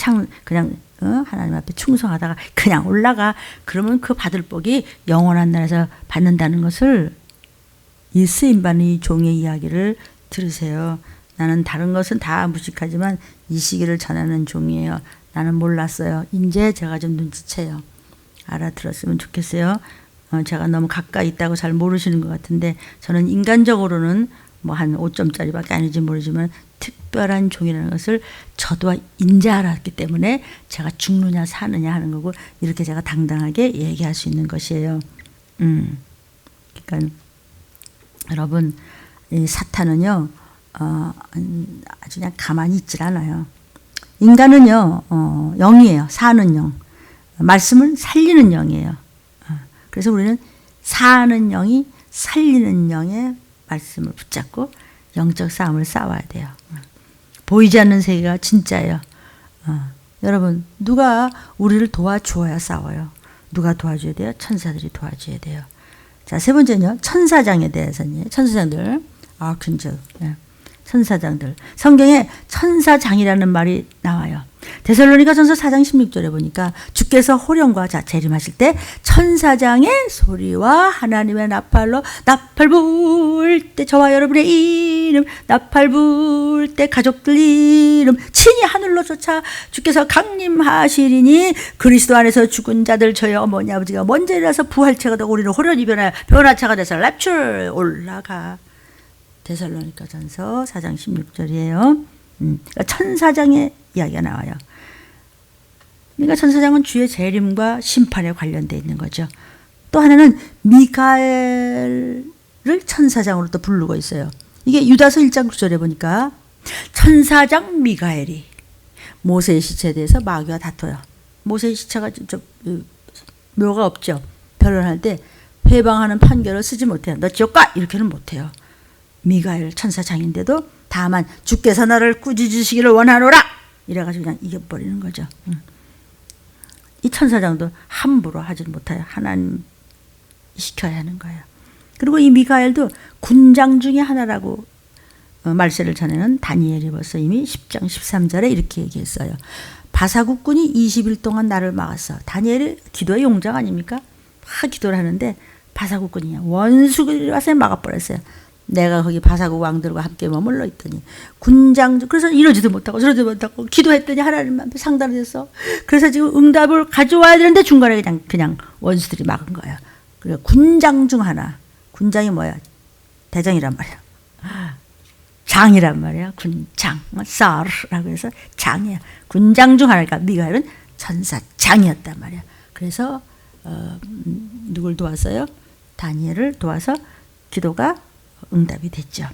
그냥 하나님 앞에 충성하다가 그냥 올라가. 그러면 그 받을 복이 영원한 나라에서 받는다는 것을 이 쓰임받는 이 종의 이야기를 들으세요. 나는 다른 것은 다 무식하지만 이 시기를 전하는 종이에요. 나는 몰랐어요. 이제 제가 좀 눈치채요. 알아들었으면 좋겠어요. 제가 너무 가까이 있다고 잘 모르시는 것 같은데 저는 인간적으로는 뭐 한 5점짜리밖에 아닌지 모르지만 특별한 종이라는 것을 저도 인제 알았기 때문에 제가 죽느냐 사느냐 하는 거고 이렇게 제가 당당하게 얘기할 수 있는 것이에요. 그러니까 여러분 이 사탄은요 아주 그냥 가만히 있질 않아요. 인간은요 영이에요. 사는 영. 말씀은 살리는 영이에요. 그래서 우리는 사는 영이 살리는 영의 말씀을 붙잡고 영적 싸움을 싸워야 돼요. 보이지 않는 세계가 진짜예요. 여러분 누가 우리를 도와주어야 싸워요. 누가 도와줘야 돼요? 천사들이 도와줘야 돼요. 자, 세 번째는요. 천사장에 대해서는 천사장들, 아크엔젤, 천사장들. 성경에 천사장이라는 말이 나와요. 데살로니가전서 4장 16절에 보니까 주께서 호령과 재림하실 때 천사장의 소리와 하나님의 나팔로 나팔 불 때 저와 여러분의 이름 나팔 불 때 가족들 이름 친히 하늘로 쫓아 주께서 강림하시리니 그리스도 안에서 죽은 자들 저희 어머니 아버지가 먼저 일어나서 부활체가 되고 우리는 호련히 변화체가 돼서 랩출 올라가. 데살로니가전서 4장 16절이에요. 그러니까 천사장의 이야기가 나와요. 그러니까 천사장은 주의 재림과 심판에 관련되어 있는 거죠. 또 하나는 미가엘을 천사장으로 또 부르고 있어요. 이게 유다서 1장 9절에 보니까 천사장 미가엘이 모세의 시체에 대해서 마귀와 다퉈요. 모세의 시체가 좀 묘가 없죠. 변론할 때 회방하는 판결을 쓰지 못해요. 너 지옥 가! 이렇게는 못해요. 미가엘 천사장인데도 다만 주께서 나를 꾸짖으시기를 원하노라 이래가지고 그냥 이겨버리는 거죠. 이 천사장도 함부로 하지 못해요. 하나님 시켜야 하는 거예요. 그리고 이 미가엘도 군장 중에 하나라고 말세를 전에는 다니엘이 벌써 이미 10장 13절에 이렇게 얘기했어요. 바사국군이 20일 동안 나를 막았어. 다니엘이 기도의 용장 아닙니까? 막 기도를 하는데 바사국군이 원수들이 와서 막아버렸어요. 내가 거기 바사국 왕들과 함께 머물러 있더니 군장 그래서 이러지도 못하고 저러지도 못하고 기도했더니 하나님 앞에 상달했어. 그래서 지금 응답을 가져와야 되는데 중간에 그냥 원수들이 막은 거야. 그래 군장 중 하나. 군장이 뭐야? 대장이란 말이야. 장이란 말이야. 군장. 쌀라고 해서 장이야. 군장 중 하나니까 미가엘은 천사장이었단 말이야. 그래서 누굴 도왔어요? 다니엘을 도와서 기도가 응답이 됐죠.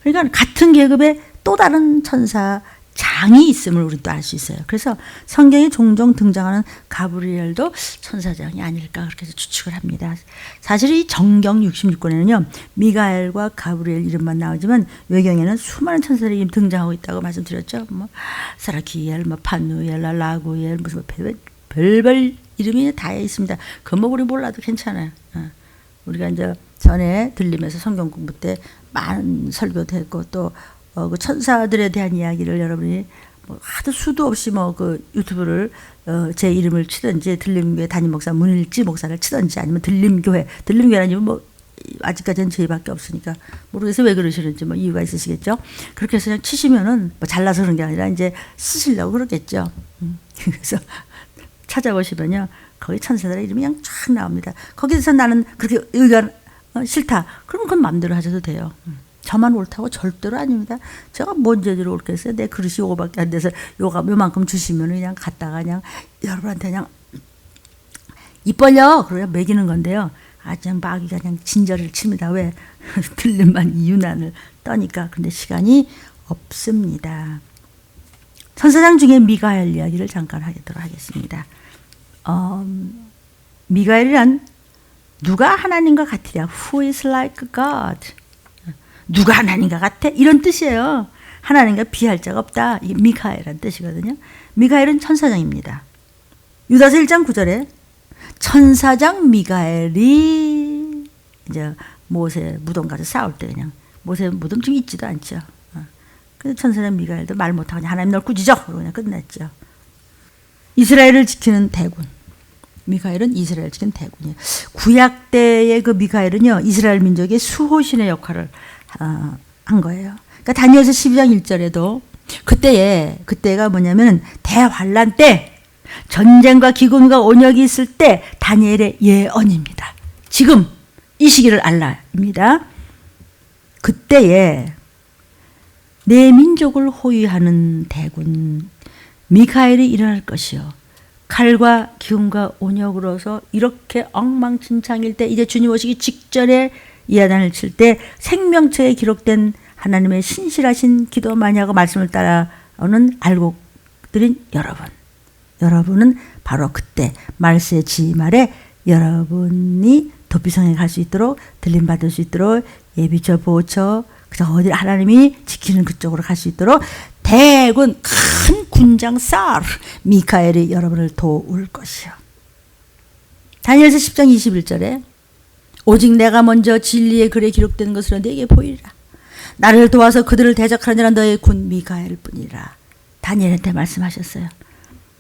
그러니까 같은 계급의 또 다른 천사장이 있음을 우리는 또 알 수 있어요. 그래서 성경에 종종 등장하는 가브리엘도 천사장이 아닐까 그렇게 해서 추측을 합니다. 사실 이 정경 66권에는요. 미가엘과 가브리엘 이름만 나오지만 외경에는 수많은 천사들이 이름 등장하고 있다고 말씀드렸죠. 뭐 사라키엘, 뭐 판누엘, 라구엘 무슨 별별 이름이 다 있습니다. 그건 뭐 우리 몰라도 괜찮아요. 우리가 이제 전에 들리면서 성경 공부 때 많은 설교도 했고 또 그 천사들에 대한 이야기를 여러분이 뭐 하도 수도 없이 뭐 그 유튜브를 제 이름을 치든지 들림교회 담임 목사 문일지 목사를 치든지 아니면 들림교회 아니면 뭐 아직까지는 저희밖에 없으니까 모르겠어요. 왜 그러시는지 뭐 이유가 있으시겠죠. 그렇게 해서 그냥 치시면은 뭐 잘나서 그런 게 아니라 이제 쓰시려고 그러겠죠. 그래서 찾아보시면요. 거기 천사들의 이름이 그냥 쫙 나옵니다. 거기서 나는 그렇게 의견 싫다. 그럼 그건 마음대로 하셔도 돼요. 저만 옳다고 절대로 아닙니다. 제가 뭔 죄로 옳겠어요. 내 그릇이 요거밖에 안 돼서 요만큼 주시면 그냥 갖다가 그냥 여러분한테 그냥 입 벌려 그러면 먹이는 건데요. 그냥 마귀가 그냥 진저를 칩니다. 왜? 들림만 유난을 떠니까. 근데 시간이 없습니다. 천사장 중에 미가엘 이야기를 잠깐 하도록 하겠습니다. 미가엘이란 누가 하나님과 같으랴? Who is like God? 누가 하나님과 같아? 이런 뜻이에요. 하나님과 비할 자가 없다. 이게 미카엘이라는 뜻이거든요. 미카엘은 천사장입니다. 유다서 1장 9절에 천사장 미가엘이 이제 모세 무덤 가서 싸울 때 그냥 모세 무덤 중에 있지도 않죠. 그래서 천사장 미가엘도 말 못하고 그냥 하나님 널 꾸짖어 그러고 그냥 끝냈죠. 이스라엘을 지키는 대군. 미가엘은 이스라엘 지키는 대군이에요. 구약 때의 그 미가엘은요 이스라엘 민족의 수호신의 역할을 한 거예요. 그러니까 다니엘서 12장 1절에도 그때가 뭐냐면 대환란 때 전쟁과 기근과 온역이 있을 때 다니엘의 예언입니다. 지금 이 시기를 알라입니다. 그때에 내 민족을 호위하는 대군 미카엘이 일어날 것이요. 칼과 기운과 온역으로서 이렇게 엉망진창일 때 이제 주님 오시기 직전에 이하단을 칠 때 생명책에 기록된 하나님의 신실하신 기도 많이 하고 말씀을 따라오는 알고 드린 여러분은 바로 그때 말세의 지말에 여러분이 도피성에 갈 수 있도록 들림 받을 수 있도록 예비처 보호처 그저 어디 하나님이 지키는 그쪽으로 갈 수 있도록 대군 큰 군장 쌀 미카엘이 여러분을 도울 것이요. 다니엘서 10장 21절에 오직 내가 먼저 진리의 글에 기록된 것으로 내게 보이리라. 나를 도와서 그들을 대적하는 자는 너의 군 미카엘 뿐이라. 다니엘한테 말씀하셨어요.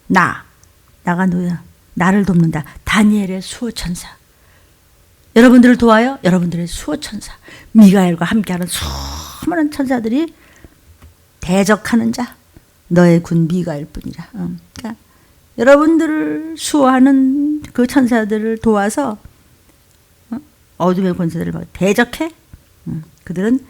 나가 너야. 나를 돕는다. 다니엘의 수호천사. 여러분들을 도와요. 여러분들의 수호천사. 미가엘과 함께하는 수많은 천사들이 대적하는 자. 너의 군 미가엘 뿐이라. 그러니까 여러분들을 수호하는 그 천사들을 도와서 어둠의 권세들을 대적해. 그들은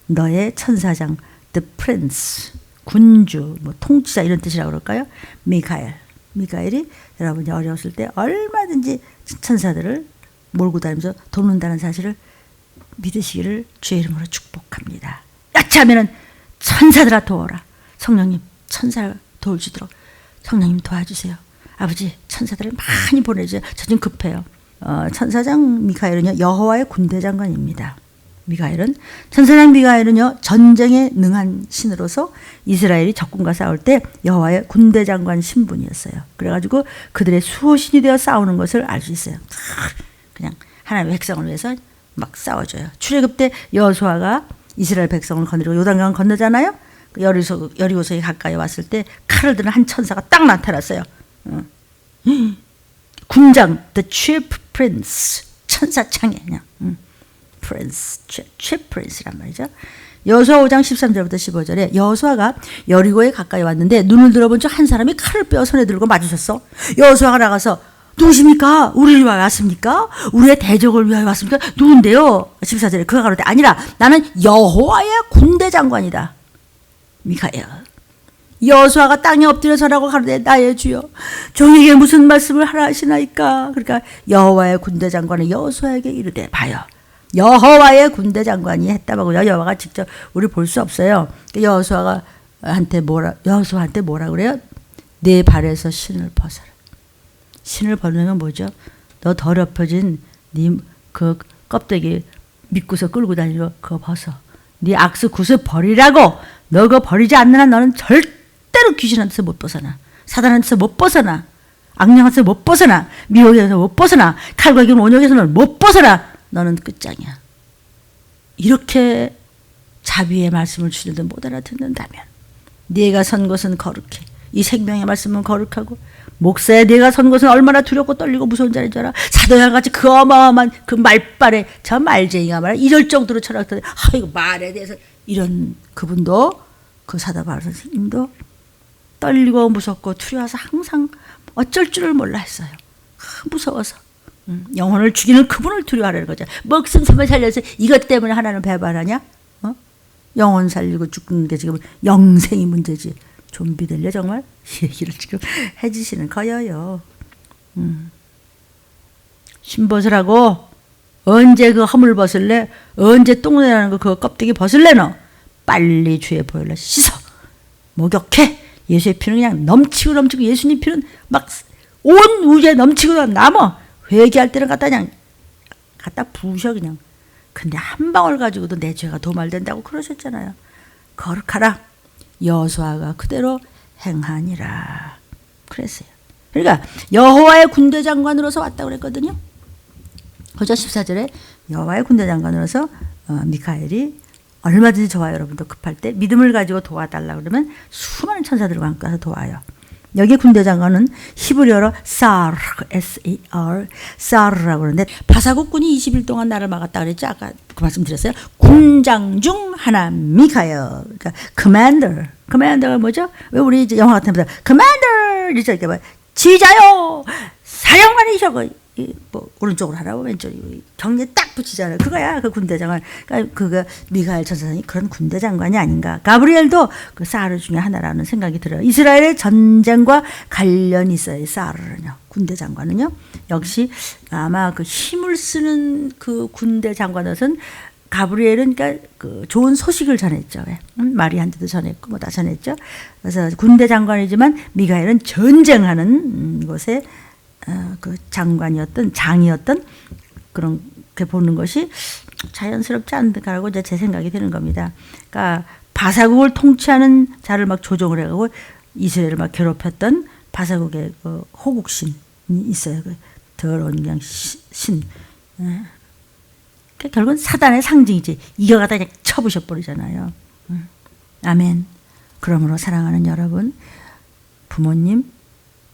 너의 천사장, the prince, 군주, 뭐 통치자 이런 뜻이라고 그럴까요? 미카엘이 여러분이 어려웠을 때 얼마든지 천사들을 몰고 다니면서 돕는다는 사실을 믿으시기를 주의 이름으로 축복합니다. 야채하면은 천사들아 도와라. 성령님 천사를 도와주도록 성령님 도와주세요. 아버지 천사들을 많이 보내주세요. 저 좀 급해요. 천사장 미카엘은요 여호와의 군대 장관입니다. 천사장 미가엘은요 전쟁에 능한 신으로서 이스라엘이 적군과 싸울 때 여호와의 군대 장관 신분이었어요. 그래가지고 그들의 수호신이 되어 싸우는 것을 알 수 있어요. 그냥 하나님의 백성을 위해서 막 싸워줘요. 출애굽 때 여호수아가 이스라엘 백성을 건드리고 요단강 건너잖아요. 여리고성에 가까이 왔을 때 칼을 드는 한 천사가 딱 나타났어요. 군장, the chief prince, 천사창에 그냥 prince, chief prince란 말이죠. 여호수아 5장 13절부터 15절에 여호수아가 여리고에 가까이 왔는데 눈을 들어본 적 한 사람이 칼을 빼어 손에 들고 맞으셨어. 여호수아가 나가서 누구십니까? 우리를 위하여 왔습니까? 우리의 대적을 위하여 왔습니까? 누군데요? 14절에 그가 가로되 아니라 나는 여호와의 군대 장관이다. 미카엘. 여호수아가 땅에 엎드려 절하고 가로되 나의 주여 종에게 무슨 말씀을 하라 하시나이까. 그러니까 여호와의 군대 장관은 여호수아에게 이르되 봐요. 여호와의 군대 장관이 했다고 여호와가 직접 우리 볼 수 없어요. 여호수아한테 뭐라 그래요? 내 발에서 신을 벗어라. 신을 벗는 건 뭐죠? 너 더럽혀진 네 그 껍데기 믿고서 끌고 다니고 그거 벗어. 네 악수 구슬 버리라고. 너 그거 버리지 않는 한 너는 절대로 귀신한테서 못 벗어나. 사단한테서 못 벗어나. 악령한테서 못 벗어나. 미혹에서 못 벗어나. 칼과 기운 온역에서는 못 벗어나. 너는 끝장이야. 이렇게 자비의 말씀을 주는데 못 알아듣는다면 네가 선 것은 거룩해. 이 생명의 말씀은 거룩하고 목사야 내가 선 것은 얼마나 두렵고 떨리고 무서운 자리인 줄 알아. 사도양같이 그 어마어마한 그 말발에 저 말쟁이가 말이야 이럴 정도로 철학자들 이거 말에 대해서 이런 그분도 그 사도 바울 선생님도 떨리고 무섭고 두려워서 항상 어쩔 줄을 몰라 했어요. 무서워서 영혼을 죽이는 그분을 두려워하는 거죠. 먹슨 섬을 살려서 이것 때문에 하나는 배반하냐? 영혼 살리고 죽는 게 지금 영생이 문제지. 좀비 될래 정말? 이 얘기를 지금 해주시는 거예요. 신벗을 하고 언제 그 허물 벗을래? 언제 똥내라는 거 그 껍데기 벗을래 너? 빨리 주의 보혈로 씻어 목욕해. 예수의 피는 그냥 넘치고 넘치고 예수님 피는 막 온 우주에 넘치고 남아. 회개할 때는 갖다 부으셔 그냥. 근데 한 방울 가지고도 내 죄가 도말된다고 그러셨잖아요. 거룩하라. 여호수아가 그대로 행하니라 그랬어요. 그러니까 여호와의 군대 장관으로서 왔다고 그랬거든요. 그죠? 14절에 여호와의 군대 장관으로서 미카엘이 얼마든지 좋아요. 여러분도 급할 때 믿음을 가지고 도와달라고 그러면 수많은 천사들과 함께 와서 도와요. 여기 군대 장관은 히브리어로 사르, S-A-R, 사르라고 그러는데 바사국군이 20일 동안 나를 막았다 그랬죠. 아까 그 말씀 드렸어요. 군장 중 하나 미카엘. 그러니까 커맨더가 뭐죠? 왜 우리 이제 영화 같은 데서 커맨더 이렇게 뭐 지자요 사령관이셔. 뭐 오른쪽으로 하라고 왼쪽으로 경례 딱 붙이잖아요. 그거야 그 군대 장관. 그러니까 그거 미가엘 천사장이 그런 군대 장관이 아닌가. 가브리엘도 그 사르 중에 하나라는 생각이 들어요. 이스라엘의 전쟁과 관련이 있어요. 사르는요. 군대 장관은요. 역시 아마 그 힘을 쓰는 그 군대 장관으로서는 가브리엘은 그러니까 그 좋은 소식을 전했죠. 마리한테도 전했고 뭐 다 전했죠. 그래서 군대 장관이지만 미가엘은 전쟁하는 곳에 그 장이었던 그런 게 보는 것이 자연스럽지 않다라고 이제 제 생각이 드는 겁니다. 그러니까 바사국을 통치하는 자를 막 조종을 해가고 이스라엘을 막 괴롭혔던 바사국의 그 호국신이 있어요. 그 더러운 그냥 신. 그러니까 결국은 사단의 상징이지. 이겨가다 그냥 쳐부셔 버리잖아요. 아멘. 그러므로 사랑하는 여러분, 부모님,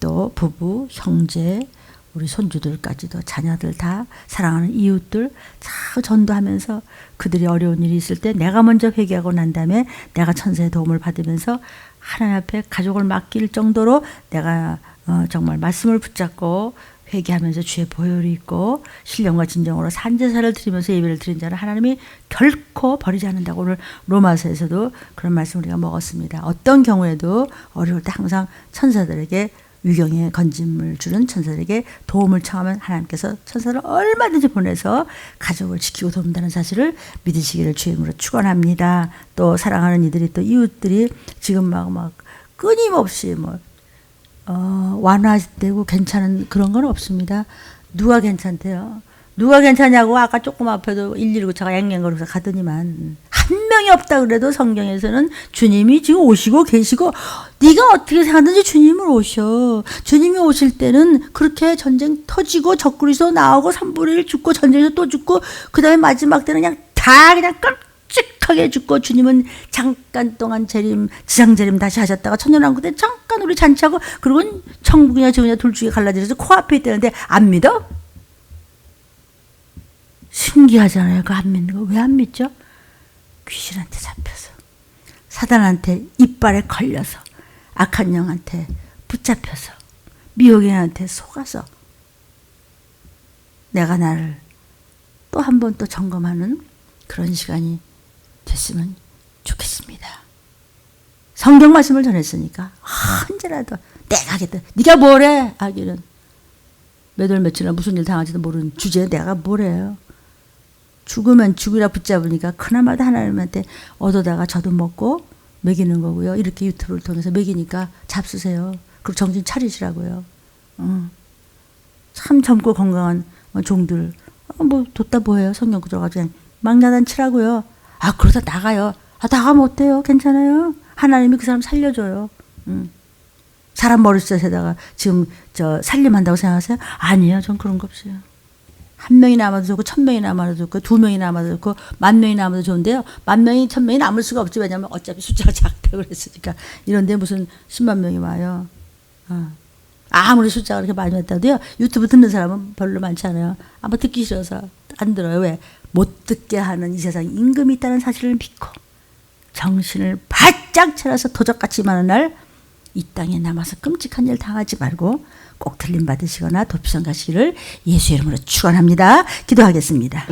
또 부부, 형제, 우리 손주들까지도 자녀들 다 사랑하는 이웃들 다 전도하면서 그들이 어려운 일이 있을 때 내가 먼저 회개하고 난 다음에 내가 천사의 도움을 받으면서 하나님 앞에 가족을 맡길 정도로 내가 정말 말씀을 붙잡고 회개하면서 주의 보혈이 있고 신령과 진정으로 산제사를 드리면서 예배를 드린 자를 하나님이 결코 버리지 않는다고 오늘 로마서에서도 그런 말씀 우리가 먹었습니다. 어떤 경우에도 어려울 때 항상 천사들에게 위경의 건짐을 주는 천사들에게 도움을 청하면 하나님께서 천사를 얼마든지 보내서 가족을 지키고 돕는다는 사실을 믿으시기를 주의 이름으로 축원합니다. 또 사랑하는 이들이 또 이웃들이 지금 막 끊임없이 완화되고 괜찮은 그런 건 없습니다. 누가 괜찮대요? 누가 괜찮냐고 아까 조금 앞에도 119차가 앵앵거려서 가더니만 한 명이 없다 그래도 성경에서는 주님이 지금 오시고 계시고 네가 어떻게 생각하든지 주님을 오셔. 주님이 오실 때는 그렇게 전쟁 터지고 적그리스도 나오고 3분의 1 죽고 전쟁에서 또 죽고 그 다음에 마지막 때는 그냥 다 그냥 끔찍하게 죽고 주님은 잠깐 동안 지상 재림 다시 하셨다가 천년왕국 때 잠깐 우리 잔치하고 그리고 천국이냐 지구냐 둘 중에 갈라지면서 코앞에 있다는데 안 믿어? 신기하잖아요. 그거 안 믿는 거. 왜 안 믿죠? 귀신한테 잡혀서 사단한테 이빨에 걸려서 악한 영한테 붙잡혀서 미혹인한테 속아서 내가 나를 또 한 번 또 점검하는 그런 시간이 됐으면 좋겠습니다. 성경 말씀을 전했으니까 언제라도 내가 하겠다. 네가 뭐래 하기는 몇 월 며칠이나 무슨 일 당할지도 모르는 주제에 내가 뭐래요. 죽으면 죽으라 붙잡으니까 그나마도 하나님한테 얻어다가 저도 먹고 먹이는 거고요. 이렇게 유튜브를 통해서 먹이니까 잡수세요. 그리고 정신 차리시라고요. 참 젊고 건강한 종들 뭐 뒀다 뭐해요. 성경 구조가 그냥 막나단 치라고요. 그러다 나가요. 나가면 어때요? 괜찮아요. 하나님이 그 사람 살려줘요. 사람 머릿속에다가 지금 살림한다고 생각하세요? 아니에요. 전 그런 거 없어요. 한 명이 남아도 좋고 1000명이 남아도 좋고 2명이 남아도 좋고 10,000명이 남아도 좋은데요. 10,000명이 1000명이 남을 수가 없지. 왜냐하면 어차피 숫자가 작다고 그랬으니까. 이런데 무슨 10만 명이 와요. 아무리 숫자가 그렇게 많이 왔다도요. 유튜브 듣는 사람은 별로 많지 않아요. 아마 듣기 싫어서 안 들어요. 왜? 못 듣게 하는 이 세상에 임금이 있다는 사실을 믿고 정신을 바짝 차려서 도적같이 많은 날 이 땅에 남아서 끔찍한 일 당하지 말고 꼭 들림 받으시거나 도피성 가시기를 예수 이름으로 축원합니다. 기도하겠습니다.